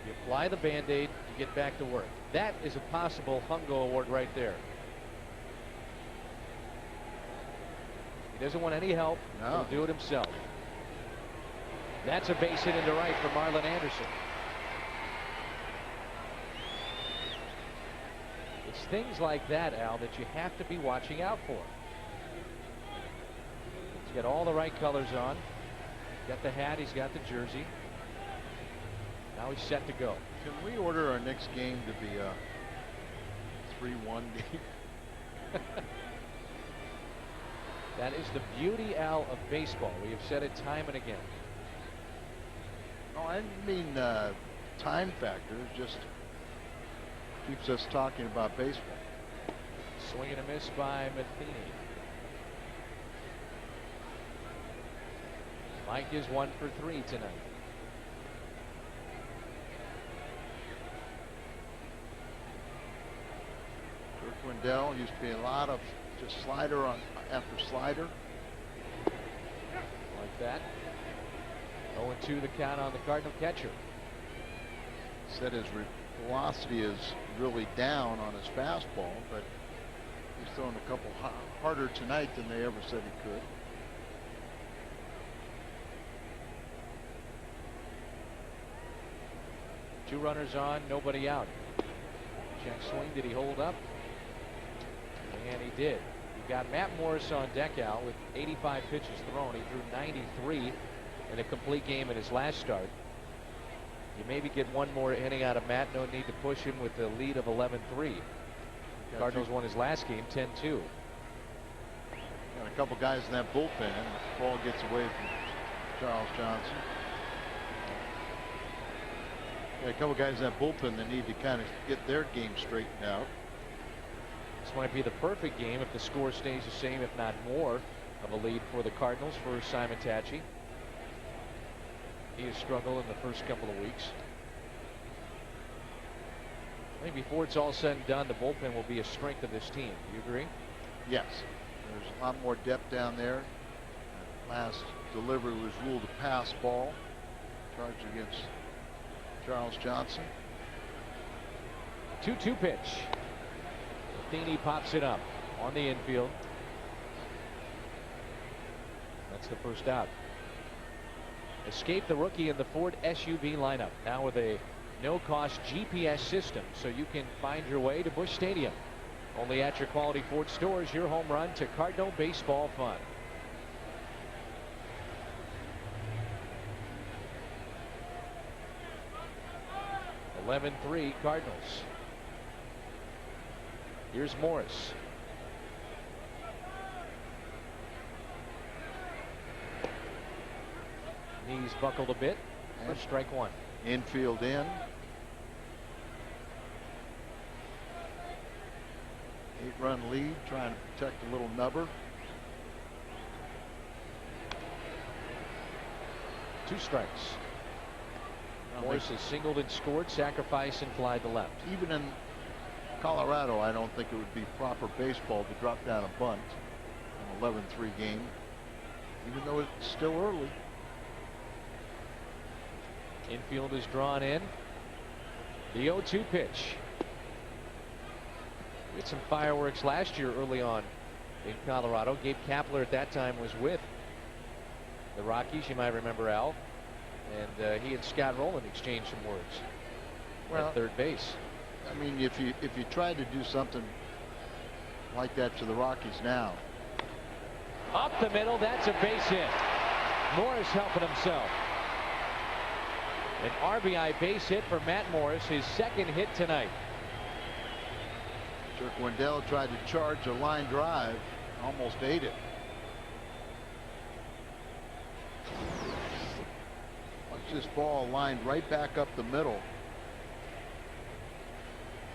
You apply the Band-Aid, you get back to work. That is a possible Hungo Award right there. He doesn't want any help. No. He'll do it himself. That's a base hit into right for Marlon Anderson. It's things like that, Al, that you have to be watching out for. He's got all the right colors on. Got the hat, he's got the jersey. Now he's set to go. Can we order our next game to be a 3-1 game? That is the beauty, Al, of baseball. We have said it time and again. Oh, I didn't mean time factor. It just keeps us talking about baseball. Swing and a miss by Matheny. Mike is 1 for 3 tonight. Turk Wendell used to be a lot of Just slider on after slider. Like that. 0-2 the count on the Cardinal catcher. Said his velocity is really down on his fastball, but he's throwing a couple harder tonight than they ever said he could. Two runners on, nobody out. Check swing, did he hold up? And he did. You got Matt Morris on deck, Al, with 85 pitches thrown. He threw 93 in a complete game in his last start. You maybe get one more inning out of Matt. No need to push him with the lead of 11-3. Cardinals won his last game 10-2. Got a couple guys in that bullpen. The ball gets away from Charles Johnson. Got a couple guys in that bullpen that need to kind of get their game straightened out. This might be the perfect game if the score stays the same, if not more of a lead for the Cardinals for Simon Tachi. He has struggled in the first couple of weeks. I think before it's all said and done, the bullpen will be a strength of this team. Do you agree? Yes. There's a lot more depth down there. Last delivery was ruled a pass ball. Charged against Charles Johnson. 2-2 pitch. Matheny pops it up on the infield. That's the first out. Escape the rookie in the Ford SUV lineup now with a no-cost GPS system, so you can find your way to Busch Stadium. Only at your quality Ford stores. Your home run to Cardinal baseball fun. (11-3) Cardinals. Here's Morris. Knees buckled a bit. And strike one. Infield in. 8-run lead, trying to protect the little nubber. 2 strikes. Morris has singled and scored, sacrifice and fly to left. Even in Colorado, I don't think it would be proper baseball to drop down a bunt in an 11-3 game, even though it's still early. Infield is drawn in. The 0-2 pitch. We had some fireworks last year early on in Colorado. Gabe Kapler at that time was with the Rockies, you might remember, Al. And he and Scott Rowland exchanged some words at third base. I mean, if you tried to do something like that to the Rockies now. Up the middle, that's a base hit. Morris helping himself. An RBI base hit for Matt Morris, his second hit tonight. Dirk Wendell tried to charge a line drive, almost ate it. Watch this ball lined right back up the middle.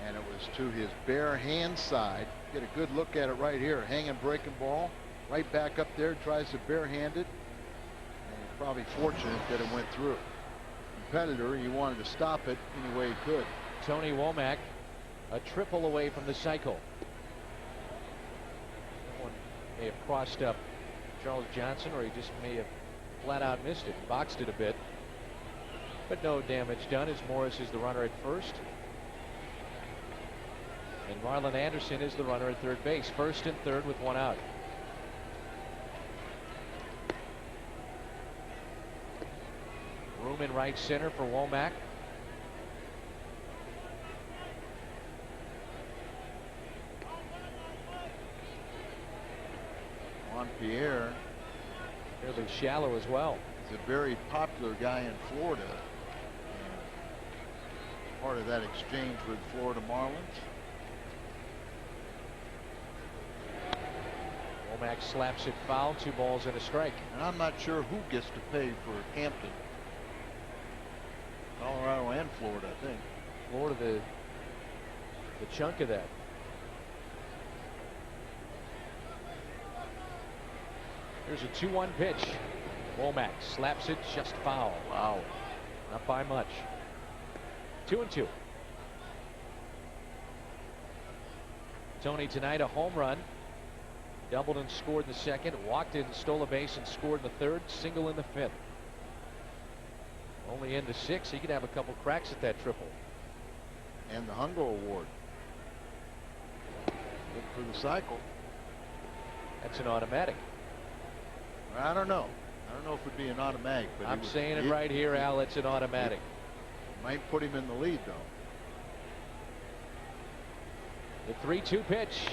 And it was to his bare hand side. Get a good look at it right here. Hanging breaking ball. Right back up there. Tries to barehand it. And he's probably fortunate that it went through. Competitor, he wanted to stop it any way he could. Tony Womack, a triple away from the cycle. That one may have crossed up Charles Johnson, or he just may have flat out missed it, boxed it a bit. But no damage done as Morris is the runner at first. And Marlon Anderson is the runner at third base. First and third with one out. Room in right center for Womack. Juan Pierre. Fairly shallow as well. He's a very popular guy in Florida. And part of that exchange with Florida Marlins. Womack slaps it foul. 2 balls and a strike. And I'm not sure who gets to pay for Hampton. Colorado and Florida, I think. Florida, the chunk of that. Here's a 2-1 pitch. Womack slaps it just foul. Wow. Not by much. 2-2. Tony tonight a home run Doubled and scored in the second, walked in, stole a base, and scored in the third, single in the fifth. Only into 6. He could have a couple cracks at that triple. And the Hungo Award. Good for the cycle. That's an automatic. I don't know. I don't know if it'd be an automatic, but I'm saying it right here, Al. It's an automatic. Might put him in the lead, though. The 3-2 pitch.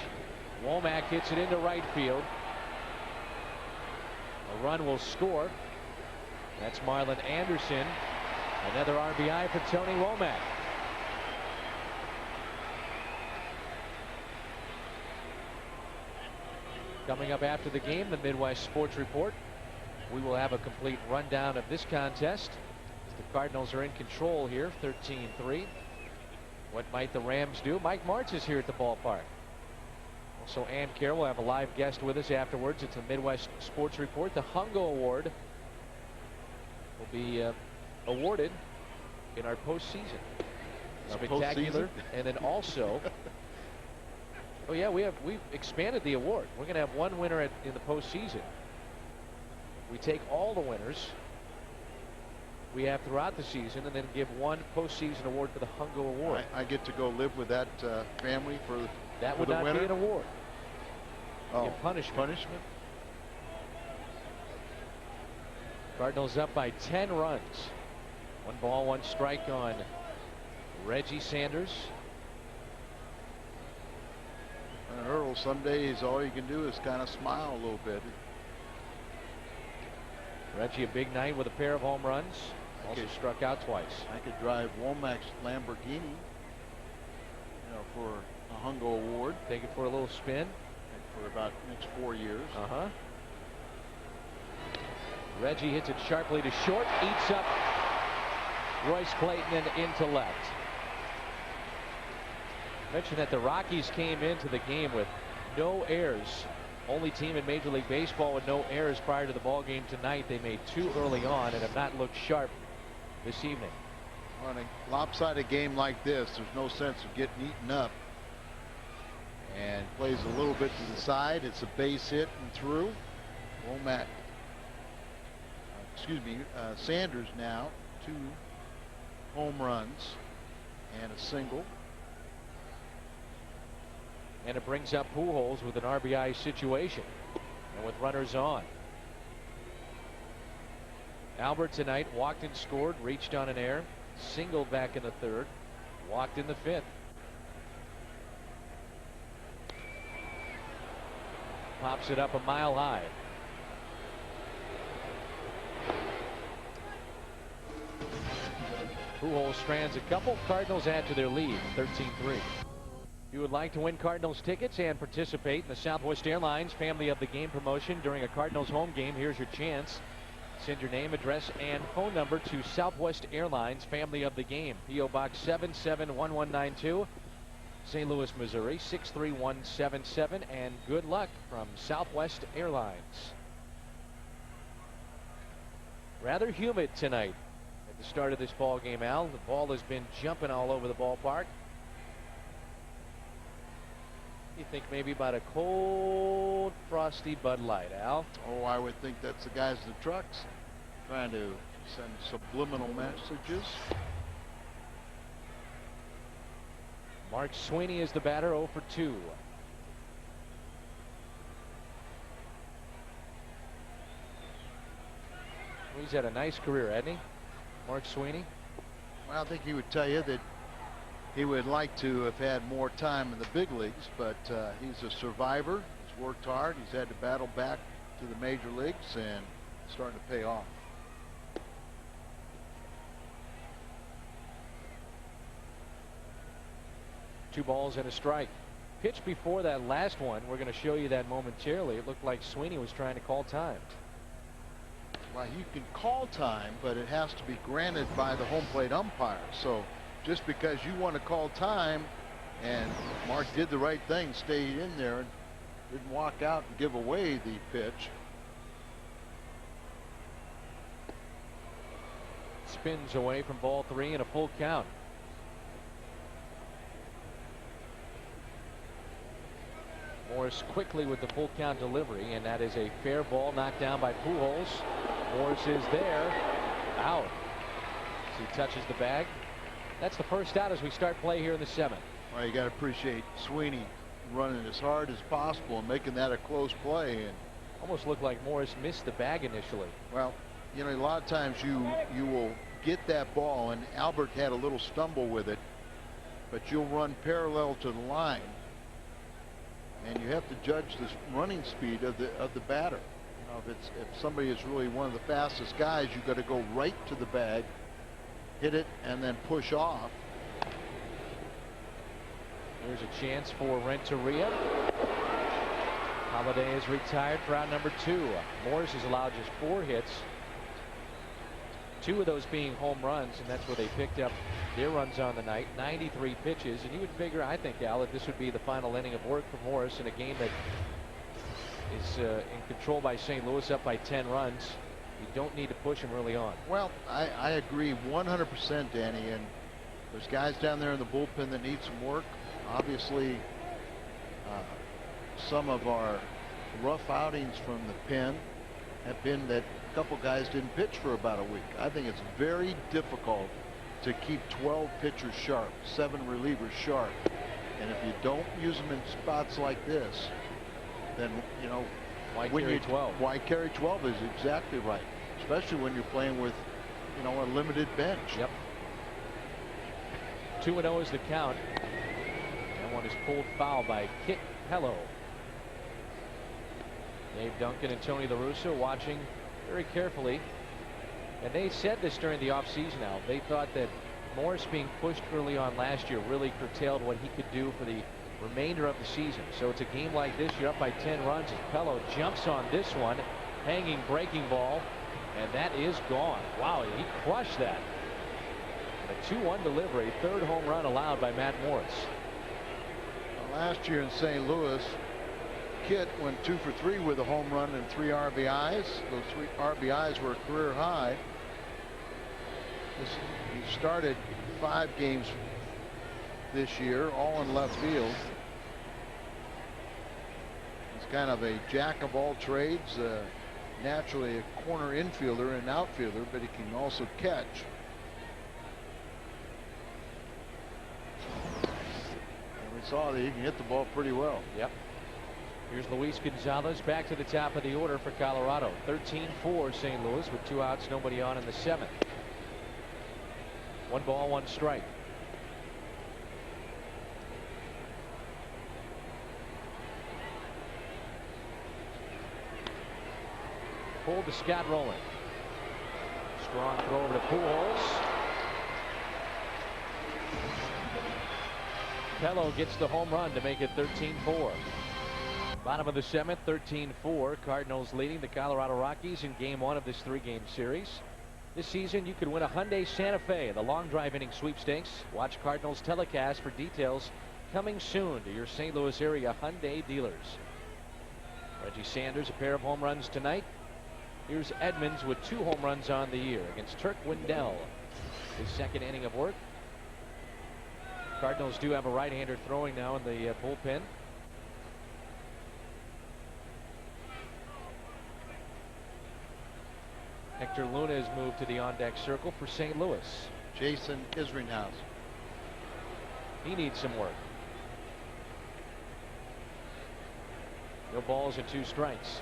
Womack hits it into right field. A run will score. That's Marlon Anderson. Another RBI for Tony Womack. Coming up after the game, the Midwest Sports Report. We will have a complete rundown of this contest. The Cardinals are in control here, 13-3. What might the Rams do? Mike Martz is here at the ballpark. Also, Ann Carroll will have a live guest with us afterwards. It's a Midwest Sports Report. The Hungo Award will be awarded in our postseason. Spectacular. And then also, oh yeah, we've expanded the award. We're going to have one winner in the postseason. We take all the winners we have throughout the season and then give one postseason award for the Hungo Award. I get to go live with that family for that for would the not winner? be an award. Oh, Punishment. Punishment. Cardinals up by 10 runs. 1 ball, 1 strike on Reggie Sanders. And Earl, some days all you can do is kind of smile a little bit. Reggie, a big night with a pair of home runs. Also struck out twice. I could drive Womack's Lamborghini, for a Hungo Award. Take it for a little spin. For about next 4 years. Reggie hits it sharply to short, eats up Royce Clayton and into left. Mentioned that the Rockies came into the game with no errors. Only team in Major League Baseball with no errors prior to the ball game tonight. They made 2 early on and have not looked sharp this evening. On a lopsided game like this, there's no sense of getting eaten up. And plays a little bit to the side. It's a base hit and through. Womack, Sanders now 2 home runs and a single. And it brings up Pujols with an RBI situation and with runners on. Albert tonight walked and scored, reached on an error, singled back in the third, walked in the fifth. Pops it up a mile high. Pujols strands a couple. Cardinals add to their lead, 13-3. If you would like to win Cardinals tickets and participate in the Southwest Airlines Family of the Game promotion during a Cardinals home game, here's your chance. Send your name, address, and phone number to Southwest Airlines Family of the Game, P.O. Box 771192, St. Louis, Missouri 63177, and good luck from Southwest Airlines. Rather humid tonight at the start of this ball game, Al. The ball has been jumping all over the ballpark. You think maybe about a cold, frosty Bud Light, Al? Oh, I would think that's the guys in the trucks trying to send subliminal messages. Mark Sweeney is the batter, 0 for 2. He's had a nice career, hasn't he, Mark Sweeney? Well, I think he would tell you that he would like to have had more time in the big leagues, but he's a survivor. He's worked hard. He's had to battle back to the major leagues, and it's starting to pay off. Two balls and a strike. Pitch before that last one. We're going to show you that momentarily. It looked like Sweeney was trying to call time. Well, you can call time, but it has to be granted by the home plate umpire. So just because you want to call time, and Mark did the right thing, stayed in there and didn't walk out and give away the pitch. Spins away from ball 3 and a full count. More Morris quickly with the full count delivery, and that is a fair ball knocked down by Pujols. Morris is there, out as he touches the bag. That's the first out as we start play here in the 7th. Well, you got to appreciate Sweeney running as hard as possible and making that a close play. And almost looked like Morris missed the bag initially. Well, you know, a lot of times you will get that ball, and Albert had a little stumble with it, but you'll run parallel to the line, and you have to judge the running speed of the batter. You know, if somebody is really one of the fastest guys, you got to go right to the bag, hit it, and then push off. There's a chance for Renteria. Holiday is retired for out number 2. Morris has allowed just 4 hits, 2 of those being home runs, and that's where they picked up their runs on the night. 93 pitches, and you would figure, I think, Al, that this would be the final inning of work for Morris in a game that is in control by St. Louis, up by 10 runs. You don't need to push him early on. Well, I agree 100%, Danny, and there's guys down there in the bullpen that need some work. Obviously, some of our rough outings from the pen have been that a couple guys didn't pitch for about a week. I think it's very difficult to keep 12 pitchers sharp, 7 relievers sharp, and if you don't use them in spots like this, then, you know, why carry 12? Why carry 12 is exactly right, especially when you're playing with, you know, a limited bench. Yep. 2-0 is the count. That one is pulled foul by Kit Pello. Dave Duncan and Tony La Russa watching very carefully, and they said this during the offseason. Now, they thought that Morris being pushed early on last year really curtailed what he could do for the remainder of the season. So it's a game like this, you're up by 10 runs as Pello jumps on this one, hanging breaking ball, and that is gone. Wow, he crushed that. A 2-1 delivery, 3rd home run allowed by Matt Morris. Well, last year in St. Louis, Kit went 2 for 3 with a home run and 3 RBIs. Those 3 RBIs were a career high. He started 5 games this year, all in left field. He's kind of a jack of all trades, naturally a corner infielder and outfielder, but he can also catch. And we saw that he can hit the ball pretty well. Yep. Here's Luis Gonzalez back to the top of the order for Colorado. 13-4 St. Louis with 2 outs, nobody on in the 7th. 1 ball, 1 strike. Pulled to Scott Rowland. Strong throw over to Pujols. Pello gets the home run to make it 13-4. Bottom of the 7th, 13-4. Cardinals leading the Colorado Rockies in game 1 of this 3-game series. This season, you could win a Hyundai Santa Fe in the long drive inning sweepstakes. Watch Cardinals telecast for details coming soon to your St. Louis area Hyundai dealers. Reggie Sanders, a pair of home runs tonight. Here's Edmonds with 2 home runs on the year against Turk Wendell. His 2nd inning of work. Cardinals do have a right-hander throwing now in the bullpen. Hector Luna has moved to the on-deck circle for St. Louis. Jason Isringhouse. He needs some work. No balls and 2 strikes.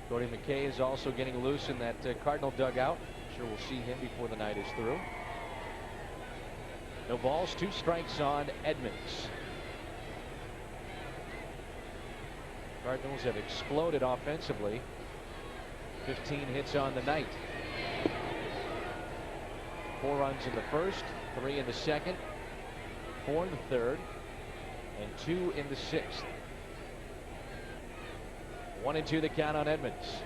Cody McKay is also getting loose in that Cardinal dugout. I'm sure we'll see him before the night is through. No balls, 2 strikes on Edmonds. Cardinals have exploded offensively. 15 hits on the night. 4 runs in the 1st, 3 in the 2nd, 4 in the 3rd, and 2 in the 6th. 1-2 the count on Edmonds.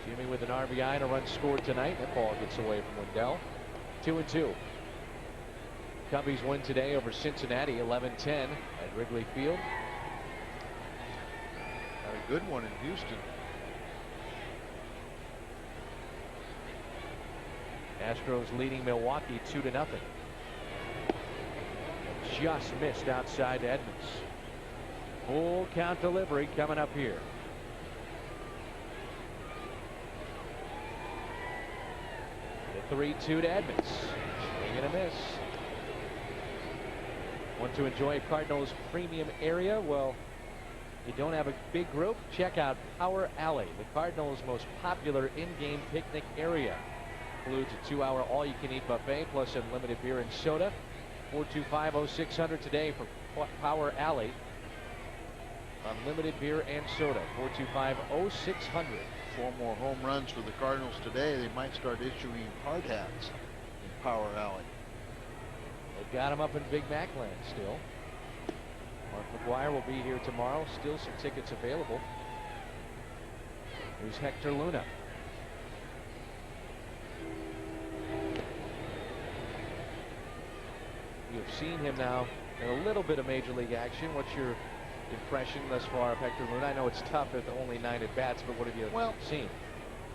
Jimmy with an RBI and a run scored tonight. That ball gets away from Wendell. 2-2. Cubbies win today over Cincinnati 11-10 at Wrigley Field. Had a good one in Houston. Astros leading Milwaukee 2-0. Just missed outside Edmonds. Full count delivery coming up here. The 3-2 to Edmonds. Swing and a miss. Want to enjoy Cardinals premium area? Well, you don't have a big group? Check out Power Alley, the Cardinals' most popular in-game picnic area. Includes a 2-hour all-you-can-eat buffet plus unlimited beer and soda. 425-0600 today for Power Alley. Unlimited beer and soda. 425-0600. 4 more home runs for the Cardinals today. They might start issuing hard hats in Power Alley. They've got him up in Big Mac land still. Mark McGuire will be here tomorrow. Still some tickets available. Here's Hector Luna. You've seen him now in a little bit of major league action. What's your impression thus far of Hector Luna? I know it's tough at only 9 at bats, but what have you seen?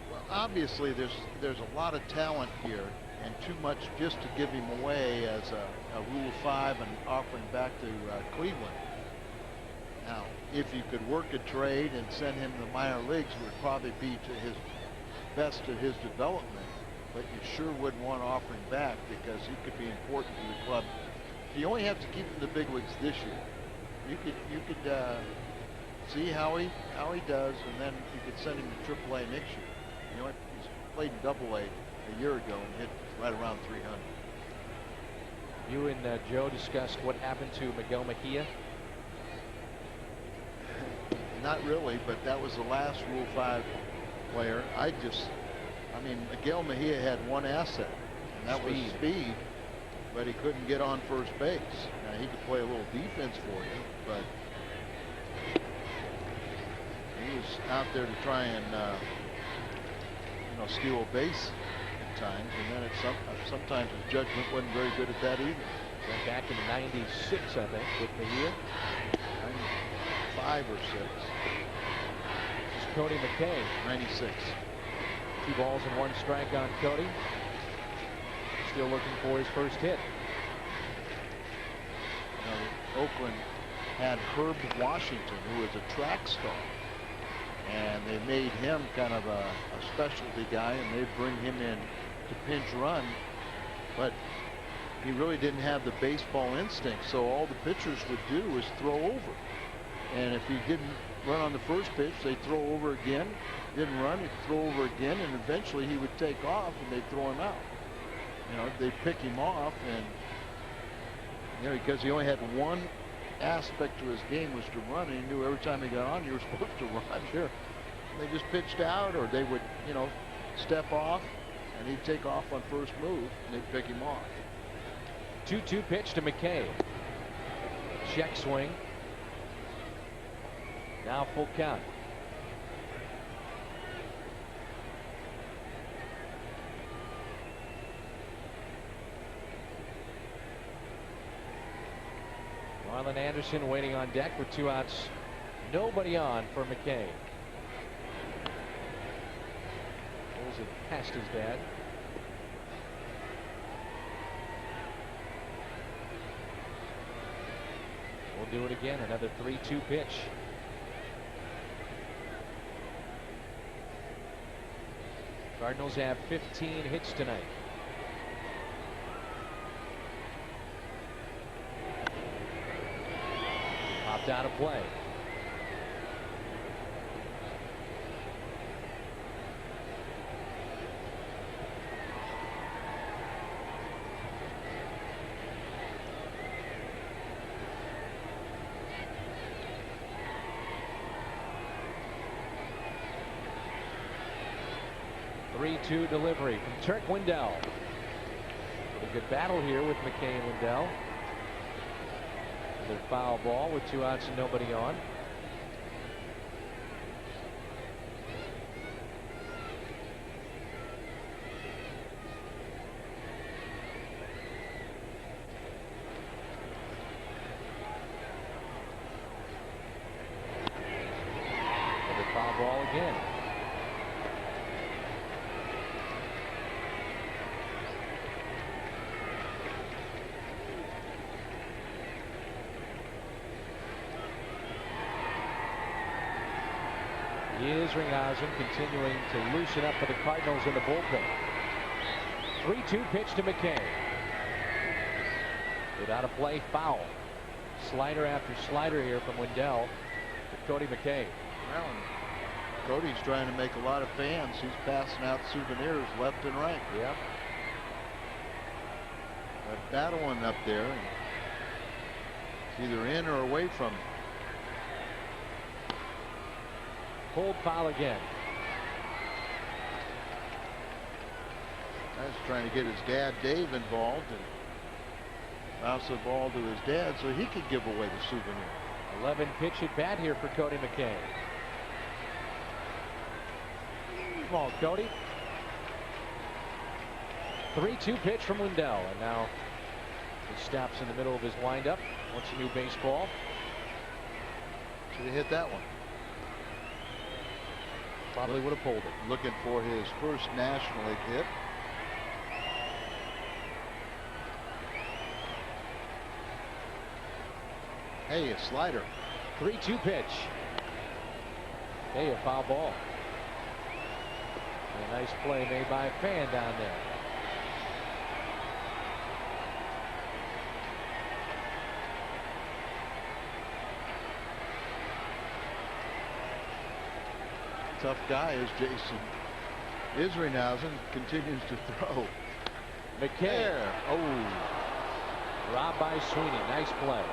Well, obviously there's a lot of talent here, and too much just to give him away as a Rule 5 and offering back to Cleveland. Now, if you could work a trade and send him to the minor leagues, it would probably be to his best of his development. But you sure wouldn't want to offer him back because he could be important to the club. You only have to keep him in the big leagues this year. You could see how he does, and then you could send him to AAA next year. You know what? He's played in AA a year ago and hit right around 300. You and Joe discussed what happened to Miguel Mejia. Not really, but that was the last Rule 5 player. I mean, Miguel Mejia had one asset, and that was speed, but he couldn't get on first base. Now, he could play a little defense for you, but he was out there to try and, steal a base at times, and then sometimes his judgment wasn't very good at that either. Went back in '96, I think, with Mejia. 5 or 6. This is Cody McKay. 96. 2 balls and 1 strike on Cody. Still looking for his first hit. Now, Oakland had Herb Washington, who was a track star, and they made him kind of a specialty guy, and they bring him in to pinch run, but he really didn't have the baseball instinct, so all the pitchers would do was throw over. And if he didn't run on the first pitch, they'd throw over again. Didn't run, he'd throw over again, and eventually he would take off and they'd throw him out. They'd pick him off, and because he only had one aspect to his game was to run, and he knew every time he got on, you were supposed to run. Sure. They just pitched out, or they would, step off, and he'd take off on first move, and they'd pick him off. 2-2 pitch to McKay. Check swing. Now full count. Marlon Anderson waiting on deck with 2 outs. Nobody on for McKay. Pulls it past his dad. We'll do it again. Another 3-2 pitch. Cardinals have 15 hits tonight. Popped out of play. Three-two delivery from Turk Wendell. A good battle here with McKay and Wendell. Another foul ball with 2 outs and nobody on. ball again. Isringhausen continuing to loosen up for the Cardinals in the bullpen. 3-2 pitch to McKay. Without a play, foul. Slider after slider here from Wendell to Cody McKay. Well, Cody's trying to make a lot of fans. He's passing out souvenirs left and right. Yep. That battling up there. And it's either in or away from him. Pulled foul again. He's trying to get his dad Dave involved and bounce the ball to his dad so he could give away the souvenir. 11 pitch at bat here for Cody McKay. Come on, Cody. 3-2 pitch from Wendell, and now he stops in the middle of his windup. Wants a new baseball. Should have hit that one. Probably would have pulled it. Looking for his first National League hit. Hey, a slider. 3-2 pitch. Hey, a foul ball. And a nice play made by a fan down there. Tough guy is Jason Isringhausen. Continues to throw. McKay. Oh. Robbed by Sweeney. Nice play.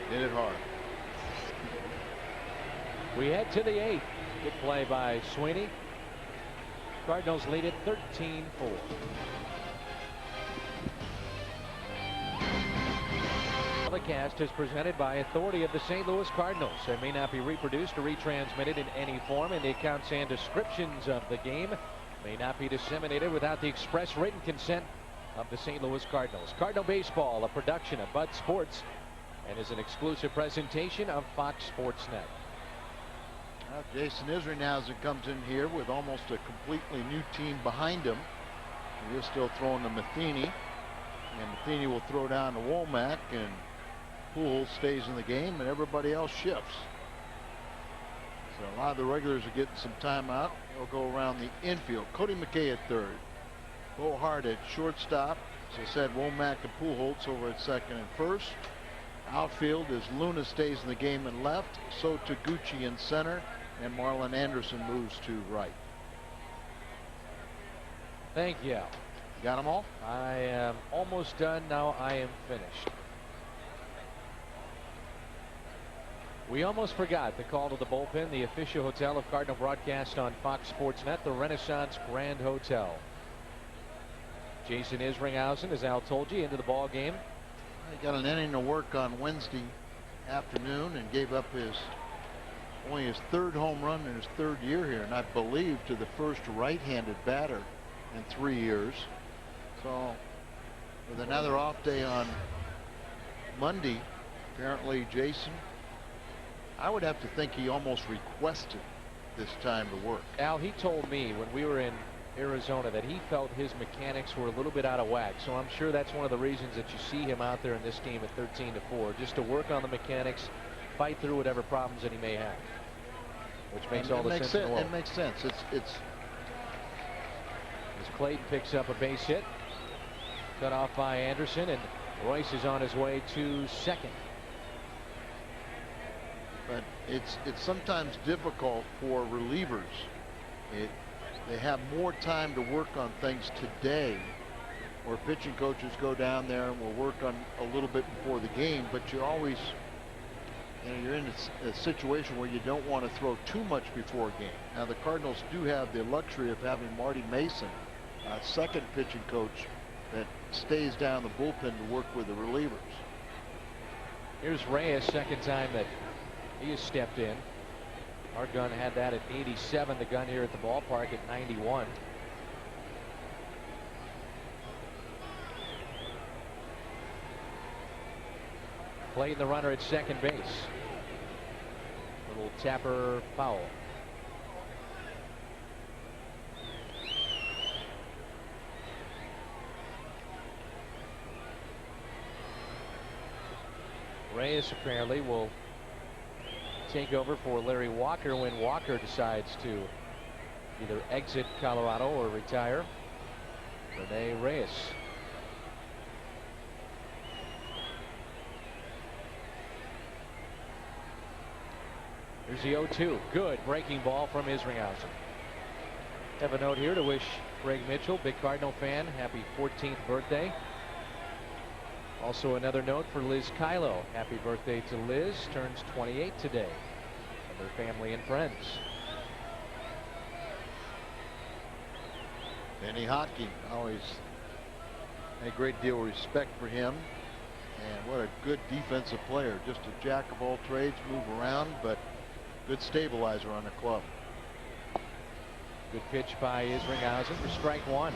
Hit it hard. We head to the 8th. Good play by Sweeney. Cardinals lead it 13-4. The cast is presented by authority of the St. Louis Cardinals and may not be reproduced or retransmitted in any form, and the accounts and descriptions of the game may not be disseminated without the express written consent of the St. Louis Cardinals. Cardinal Baseball, a production of Bud Sports, and is an exclusive presentation of Fox Sports Net. Now Jason Isringhausen comes in here with almost a completely new team behind him. He is still throwing to Matheny, and Matheny will throw down to Womack, and Pujols stays in the game, and everybody else shifts. So a lot of the regulars are getting some time out. They'll go around the infield. Cody McKay at third. Bo Hart at shortstop. As I said, Womack and Pujols over at second and first. Outfield is Luna stays in the game in left, so Taguchi in center, and Marlon Anderson moves to right. Thank you. Got them all? I am almost done. Now I am finished. We almost forgot the call to the bullpen, the official hotel of Cardinal broadcast on Fox Sports Net, the Renaissance Grand Hotel. Jason Isringhausen, as Al told you, into the ball game. He got an inning to work on Wednesday afternoon and gave up only his third home run in his third year here, and I believe to the first right-handed batter in 3 years. So with another off day on Monday, apparently Jason, I would have to think he almost requested this time to work. Al, he told me when we were in Arizona that he felt his mechanics were a little bit out of whack. So I'm sure that's one of the reasons that you see him out there in this game at 13-4, just to work on the mechanics, fight through whatever problems that he may have, which makes all the sense in the world. It makes sense. It's as Clayton picks up a base hit, cut off by Anderson, and Royce is on his way to second. But it's sometimes difficult for relievers. They have more time to work on things today, or pitching coaches go down there and will work on a little bit before the game, but you're always, you're in a situation where you don't want to throw too much before a game. Now the Cardinals do have the luxury of having Marty Mason, second pitching coach, that stays down the bullpen to work with the relievers. Here's Reyes, second time that he has stepped in. Our gun had that at 87. The gun here at the ballpark at 91. Playing the runner at second base. Little tapper foul. Reyes apparently will take over for Larry Walker when Walker decides to either exit Colorado or retire. Rene Reyes. Here's the 0-2. Good breaking ball from Isringhausen. Have a note here to wish Greg Mitchell, big Cardinal fan, happy 14th birthday. Also another note for Liz Kylo. Happy birthday to Liz. Turns 28 today. And her family and friends. Benny Hotke, always a great deal of respect for him. And what a good defensive player. Just a jack of all trades, move around, but good stabilizer on the club. Good pitch by Isringhausen for strike one.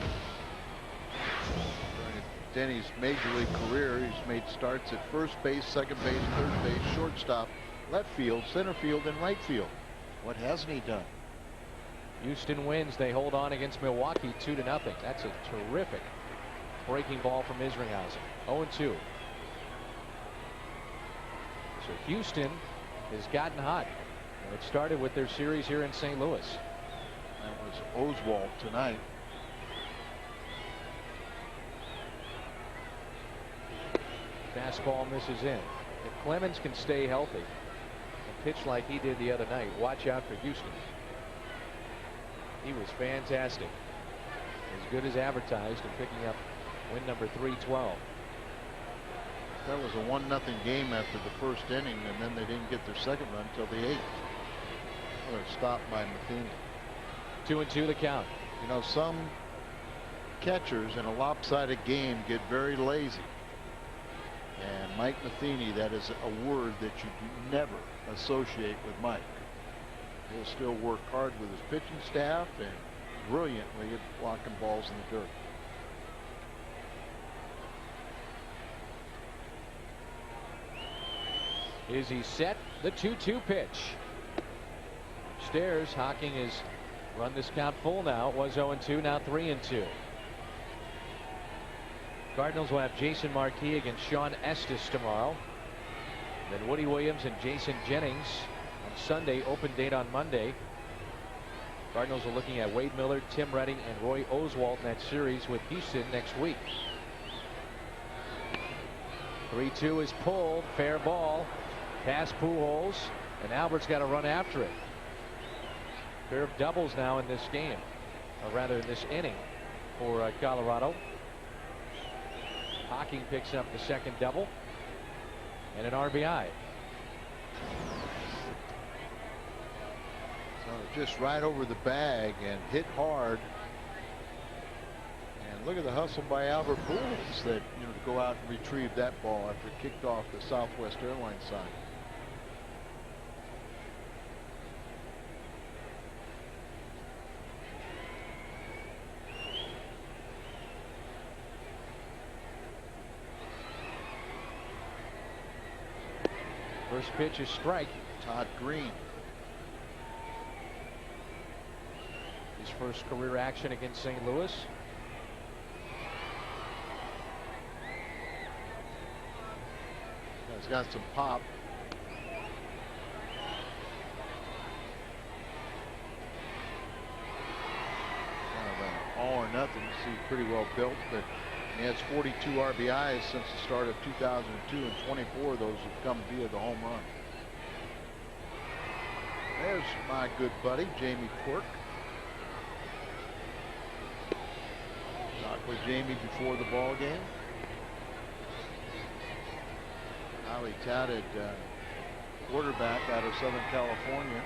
During Denny's major league career, he's made starts at first base, second base, third base, shortstop, left field, center field, and right field. What hasn't he done? Houston wins. They hold on against Milwaukee 2-0. That's a terrific breaking ball from Isringhausen. 0-2. So Houston has gotten hot. And it started with their series here in St. Louis. That was Oswalt tonight. Fastball misses in. If Clemens can stay healthy and pitch like he did the other night, watch out for Houston. He was fantastic. As good as advertised and picking up win number 312. That was a 1-0 game after the first inning, and then they didn't get their second run until the 8th. What a stop by Matheny. 2-2 the count. You know, some catchers in a lopsided game get very lazy. And Mike Matheny, that is a word that you never associate with Mike. He'll still work hard with his pitching staff and brilliantly at blocking balls in the dirt. Is he set? The 2-2 pitch. Stairs. Hocking has run this count full now. It was 0-2, now 3-2. Cardinals will have Jason Marquis against Sean Estes tomorrow. Then Woody Williams and Jason Jennings on Sunday. Open date on Monday. Cardinals are looking at Wade Miller, Tim Redding, and Roy Oswalt in that series with Houston next week. 3-2 is pulled. Fair ball. Past Pujols, and Albert's got to run after it. Pair of doubles now in this game, or rather in this inning for Colorado. Hocking picks up the second double and an RBI. So just right over the bag and hit hard. And look at the hustle by Albert Pujols that, you know, to go out and retrieve that ball after it kicked off the Southwest Airlines side. First pitch is strike. Todd Green. His first career action against St. Louis. He's got some pop. Kind of an all or nothing. You see, pretty well built, but he has 42 RBIs since the start of 2002, and 24 of those have come via the home run. There's my good buddy, Jamie Quirk. Talked with Jamie before the ball game. Highly touted quarterback out of Southern California.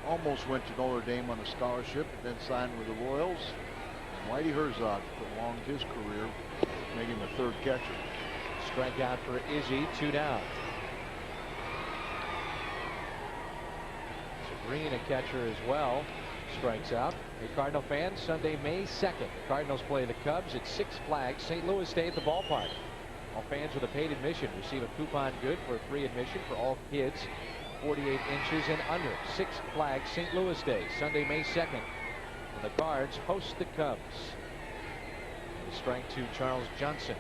Almost went to Notre Dame on a scholarship, then signed with the Royals. Whitey Herzog prolonged his career, making the third catcher. Strikeout for Izzy, 2 down. So Green, a catcher as well, strikes out. Hey, Cardinal fans, Sunday, May 2nd, the Cardinals play the Cubs at Six Flags St. Louis Day at the ballpark. All fans with a paid admission receive a coupon good for free admission for all kids 48 inches and under. Six Flags St. Louis Day, Sunday, May 2nd. The Cards host the Cubs. And strike to Charles Johnson.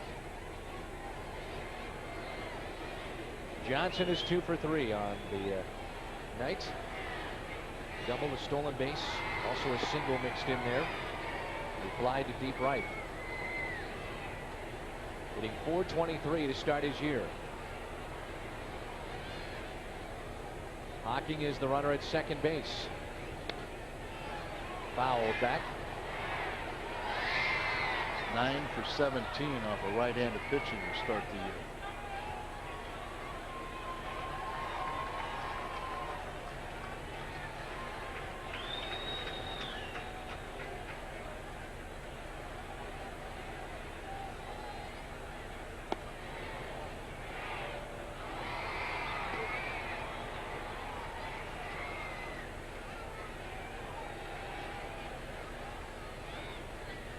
Johnson is 2 for 3 on the night. Double, a stolen base, also a single mixed in there. He flied to deep right. Hitting .423 to start his year. Hocking is the runner at second base. Fouled back. 9 for 17 off a right-handed pitching to start the year.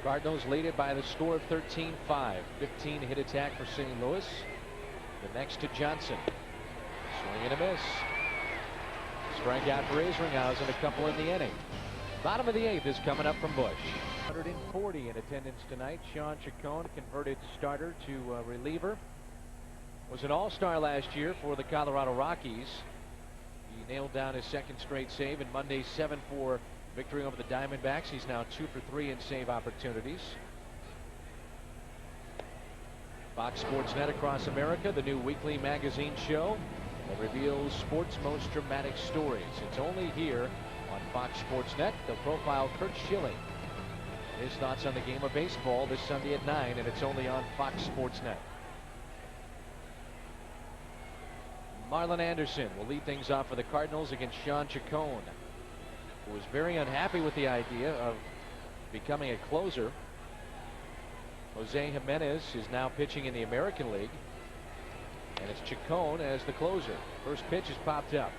Cardinals lead it by the score of 13-5. 15 hit attack for St. Louis. The next to Johnson. Swing and a miss. Strikeout for Isringhausen, a couple in the inning. Bottom of the 8th is coming up from Busch. 140 in attendance tonight. Sean Chacon, converted starter to reliever. Was an all-star last year for the Colorado Rockies. He nailed down his second straight save in Monday's 7-4 victory over the Diamondbacks. He's now 2 for 3 in save opportunities. Fox Sports Net across America, the new weekly magazine show that reveals sports' most dramatic stories. It's only here on Fox Sports Net. They'll profile Curt Schilling. His thoughts on the game of baseball this Sunday at 9, and it's only on Fox Sports Net. Marlon Anderson will lead things off for the Cardinals against Sean Chacon, who was very unhappy with the idea of becoming a closer. Jose Jimenez is now pitching in the American League, and it's Chacon as the closer. First pitch is popped up.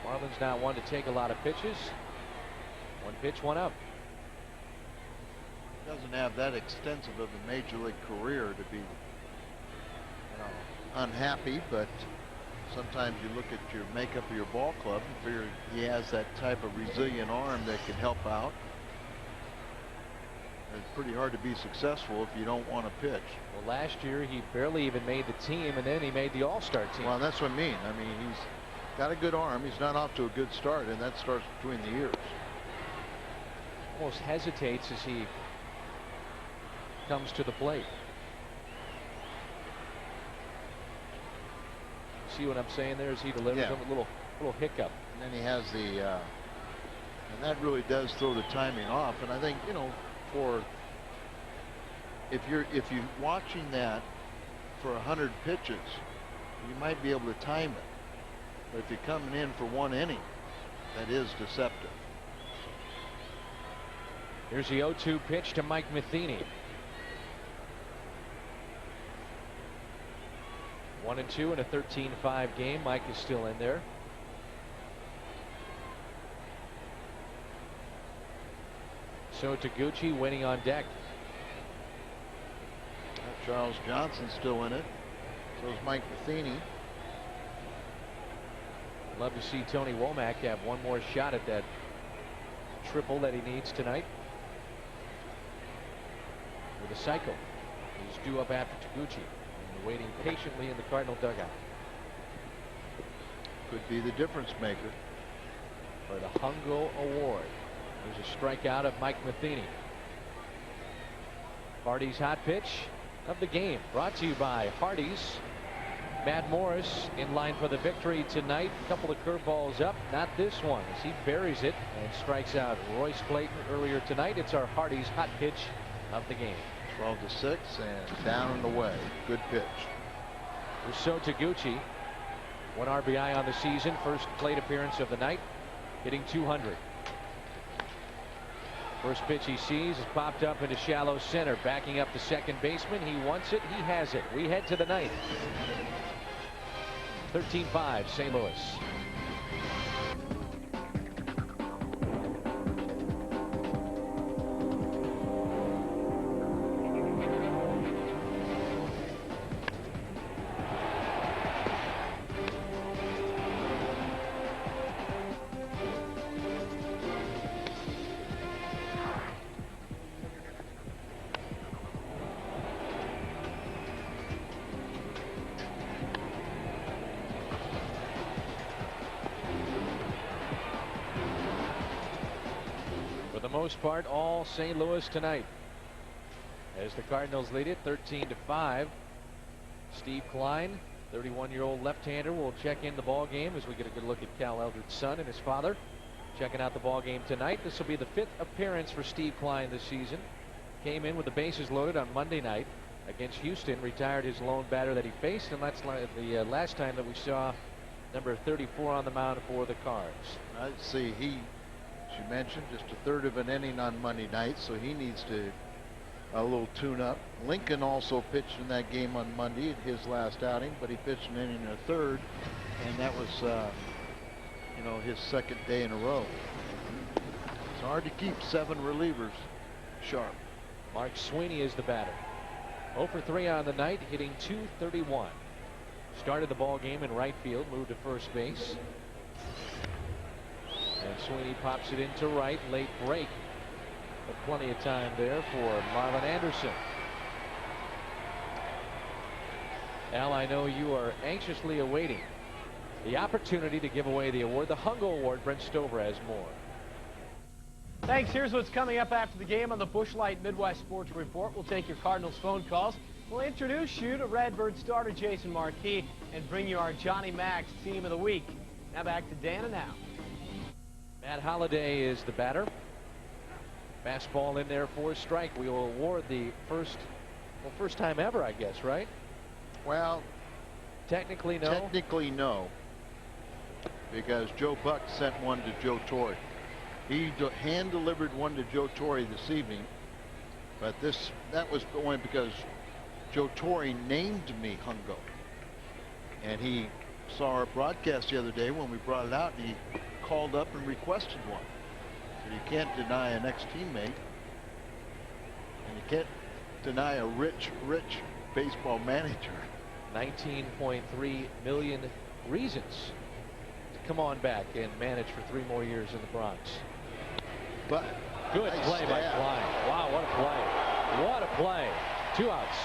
Marlon's not one to take a lot of pitches. One pitch, one up. Doesn't have that extensive of a major league career to be, unhappy, but sometimes you look at your makeup of your ball club and figure he has that type of resilient arm that can help out. It's pretty hard to be successful if you don't want to pitch. Well, last year he barely even made the team, and then he made the All-Star team. Well, that's what I mean. I mean, he's got a good arm. He's not off to a good start, and that starts between the ears. Almost hesitates as he comes to the plate. See what I'm saying there as he delivers him a little hiccup. And then he has the and that really does throw the timing off. And I think, for if you're watching that for 100 pitches, you might be able to time it. But if you're coming in for one inning, that is deceptive. Here's the 0-2 pitch to Mike Matheny. 1-2 in a 13-5 game. Mike is still in there. So Taguchi waiting on deck. Charles Johnson's still in it. So is Mike Matheny. Love to see Tony Womack have one more shot at that triple that he needs tonight. With a cycle. He's due up after Taguchi. Waiting patiently in the Cardinal dugout. Could be the difference maker For the Hungo Award. There's a strikeout of Mike Matheny. Hardy's hot pitch of the game, brought to you by Hardy's. Matt Morris in line for the victory tonight. A couple of curveballs up, not this one, as he buries it and strikes out Royce Clayton earlier tonight. It's our Hardy's hot pitch of the game. 12-6 and down and away. Good pitch. So Taguchi, 1 RBI on the season, first plate appearance of the night, hitting 200. First pitch he sees is popped up into shallow center, backing up the second baseman. He wants it, he has it. We head to the ninth. 13-5 St. Louis. most part, all St. Louis tonight, as the Cardinals lead it 13-5. Steve Klein, 31-year-old left-hander, will check in the ball game as we get a good look at Cal Eldred's son and his father checking out the ball game tonight. This will be the 5th appearance for Steve Klein this season. Came in with the bases loaded on Monday night against Houston, retired his lone batter that he faced, and that's the last time that we saw number 34 on the mound for the Cards. I'd see as you mentioned, just a third of an inning on Monday night, so he needs to a little tune-up. Lincoln also pitched in that game on Monday at his last outing, but he pitched an inning and a third, and that was his second day in a row. It's hard to keep 7 relievers sharp. Mark Sweeney is the batter. 0 for 3 on the night, hitting .231. Started the ball game in right field, moved to first base, and Sweeney pops it into right. Late break, but plenty of time there for Marlon Anderson. Al, I know you are anxiously awaiting the opportunity to give away the award, the Hungo Award. Brent Stover has more. Thanks. Here's what's coming up after the game on the Busch Light Midwest Sports Report. We'll take your Cardinals phone calls. We'll introduce you to Redbird starter Jason Marquis and bring you our Johnny Max Team of the Week. Now back to Dan and Al. Matt Holliday is the batter. Fastball in there for a strike. We will award the first time ever, I guess, right? Well, technically no. Technically no, because Joe Buck sent one to Joe Torre. He hand-delivered one to Joe Torre this evening, but that was only because Joe Torre named me Hungo, and he saw our broadcast the other day when we brought it out, and he called up and requested one. So you can't deny an ex-teammate, and you can't deny a rich baseball manager. 19.3 million reasons to come on back and manage for 3 more years in the Bronx. But good play by Klein. Wow, what a play. What a play. 2 outs.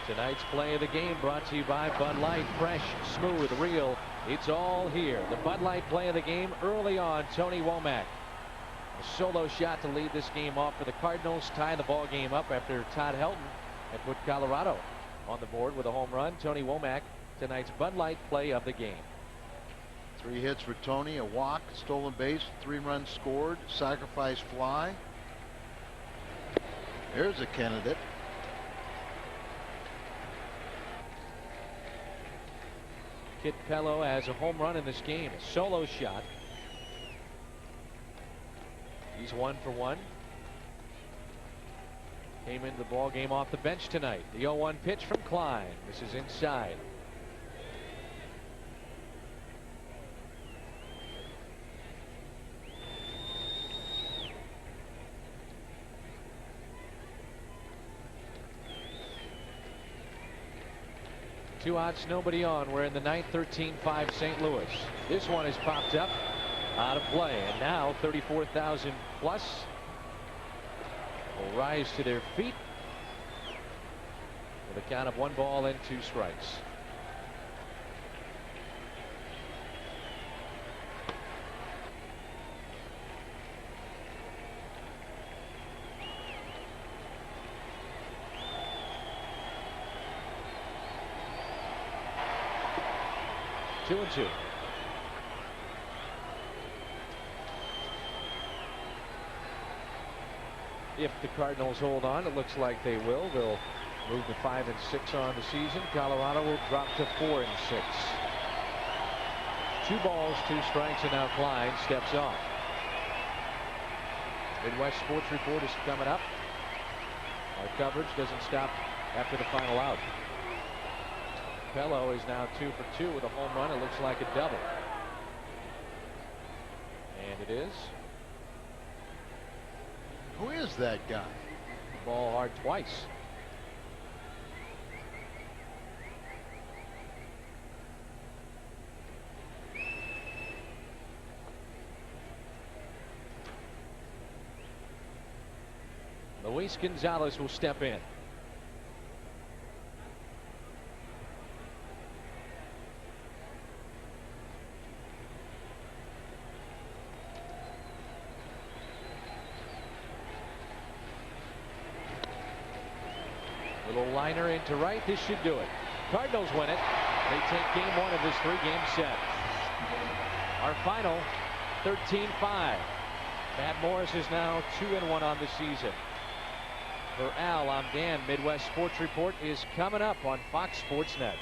Tonight's play of the game brought to you by Bud Light. Fresh, smooth, real. It's all here. The Bud Light play of the game early on. Tony Womack. A solo shot to lead this game off for the Cardinals. Tie the ball game up after Todd Helton had put Colorado on the board with a home run. Tony Womack, tonight's Bud Light play of the game. 3 hits for Tony, a walk, stolen base, 3 runs scored, sacrifice fly. There's a candidate. Kit Pello has a home run in this game, a solo shot. He's 1 for 1. Came into the ball game off the bench tonight. The 0-1 pitch from Klein. This is inside. Two outs, nobody on. We're in the ninth, 13-5 St. Louis. This one is popped up out of play, and now 34,000 plus will rise to their feet with a count of 1 ball and 2 strikes. Two and 2. If the Cardinals hold on, it looks like they will. They'll move to 5 and 6 on the season. Colorado will drop to 4 and 6. 2 balls, 2 strikes, and now Klein steps off. Midwest Sports Report is coming up. Our coverage doesn't stop after the final out. Pello is now 2 for 2 with a home run. It looks like a double. And it is. Who is that guy? Ball hard twice. Luis Gonzalez will step in. Little liner into right. This should do it. Cardinals win it. They take game 1 of this 3-game set. Our final 13-5. Matt Morris is now 2-1 on the season. For Al, I'm Dan. Midwest Sports Report is coming up on Fox Sports Net.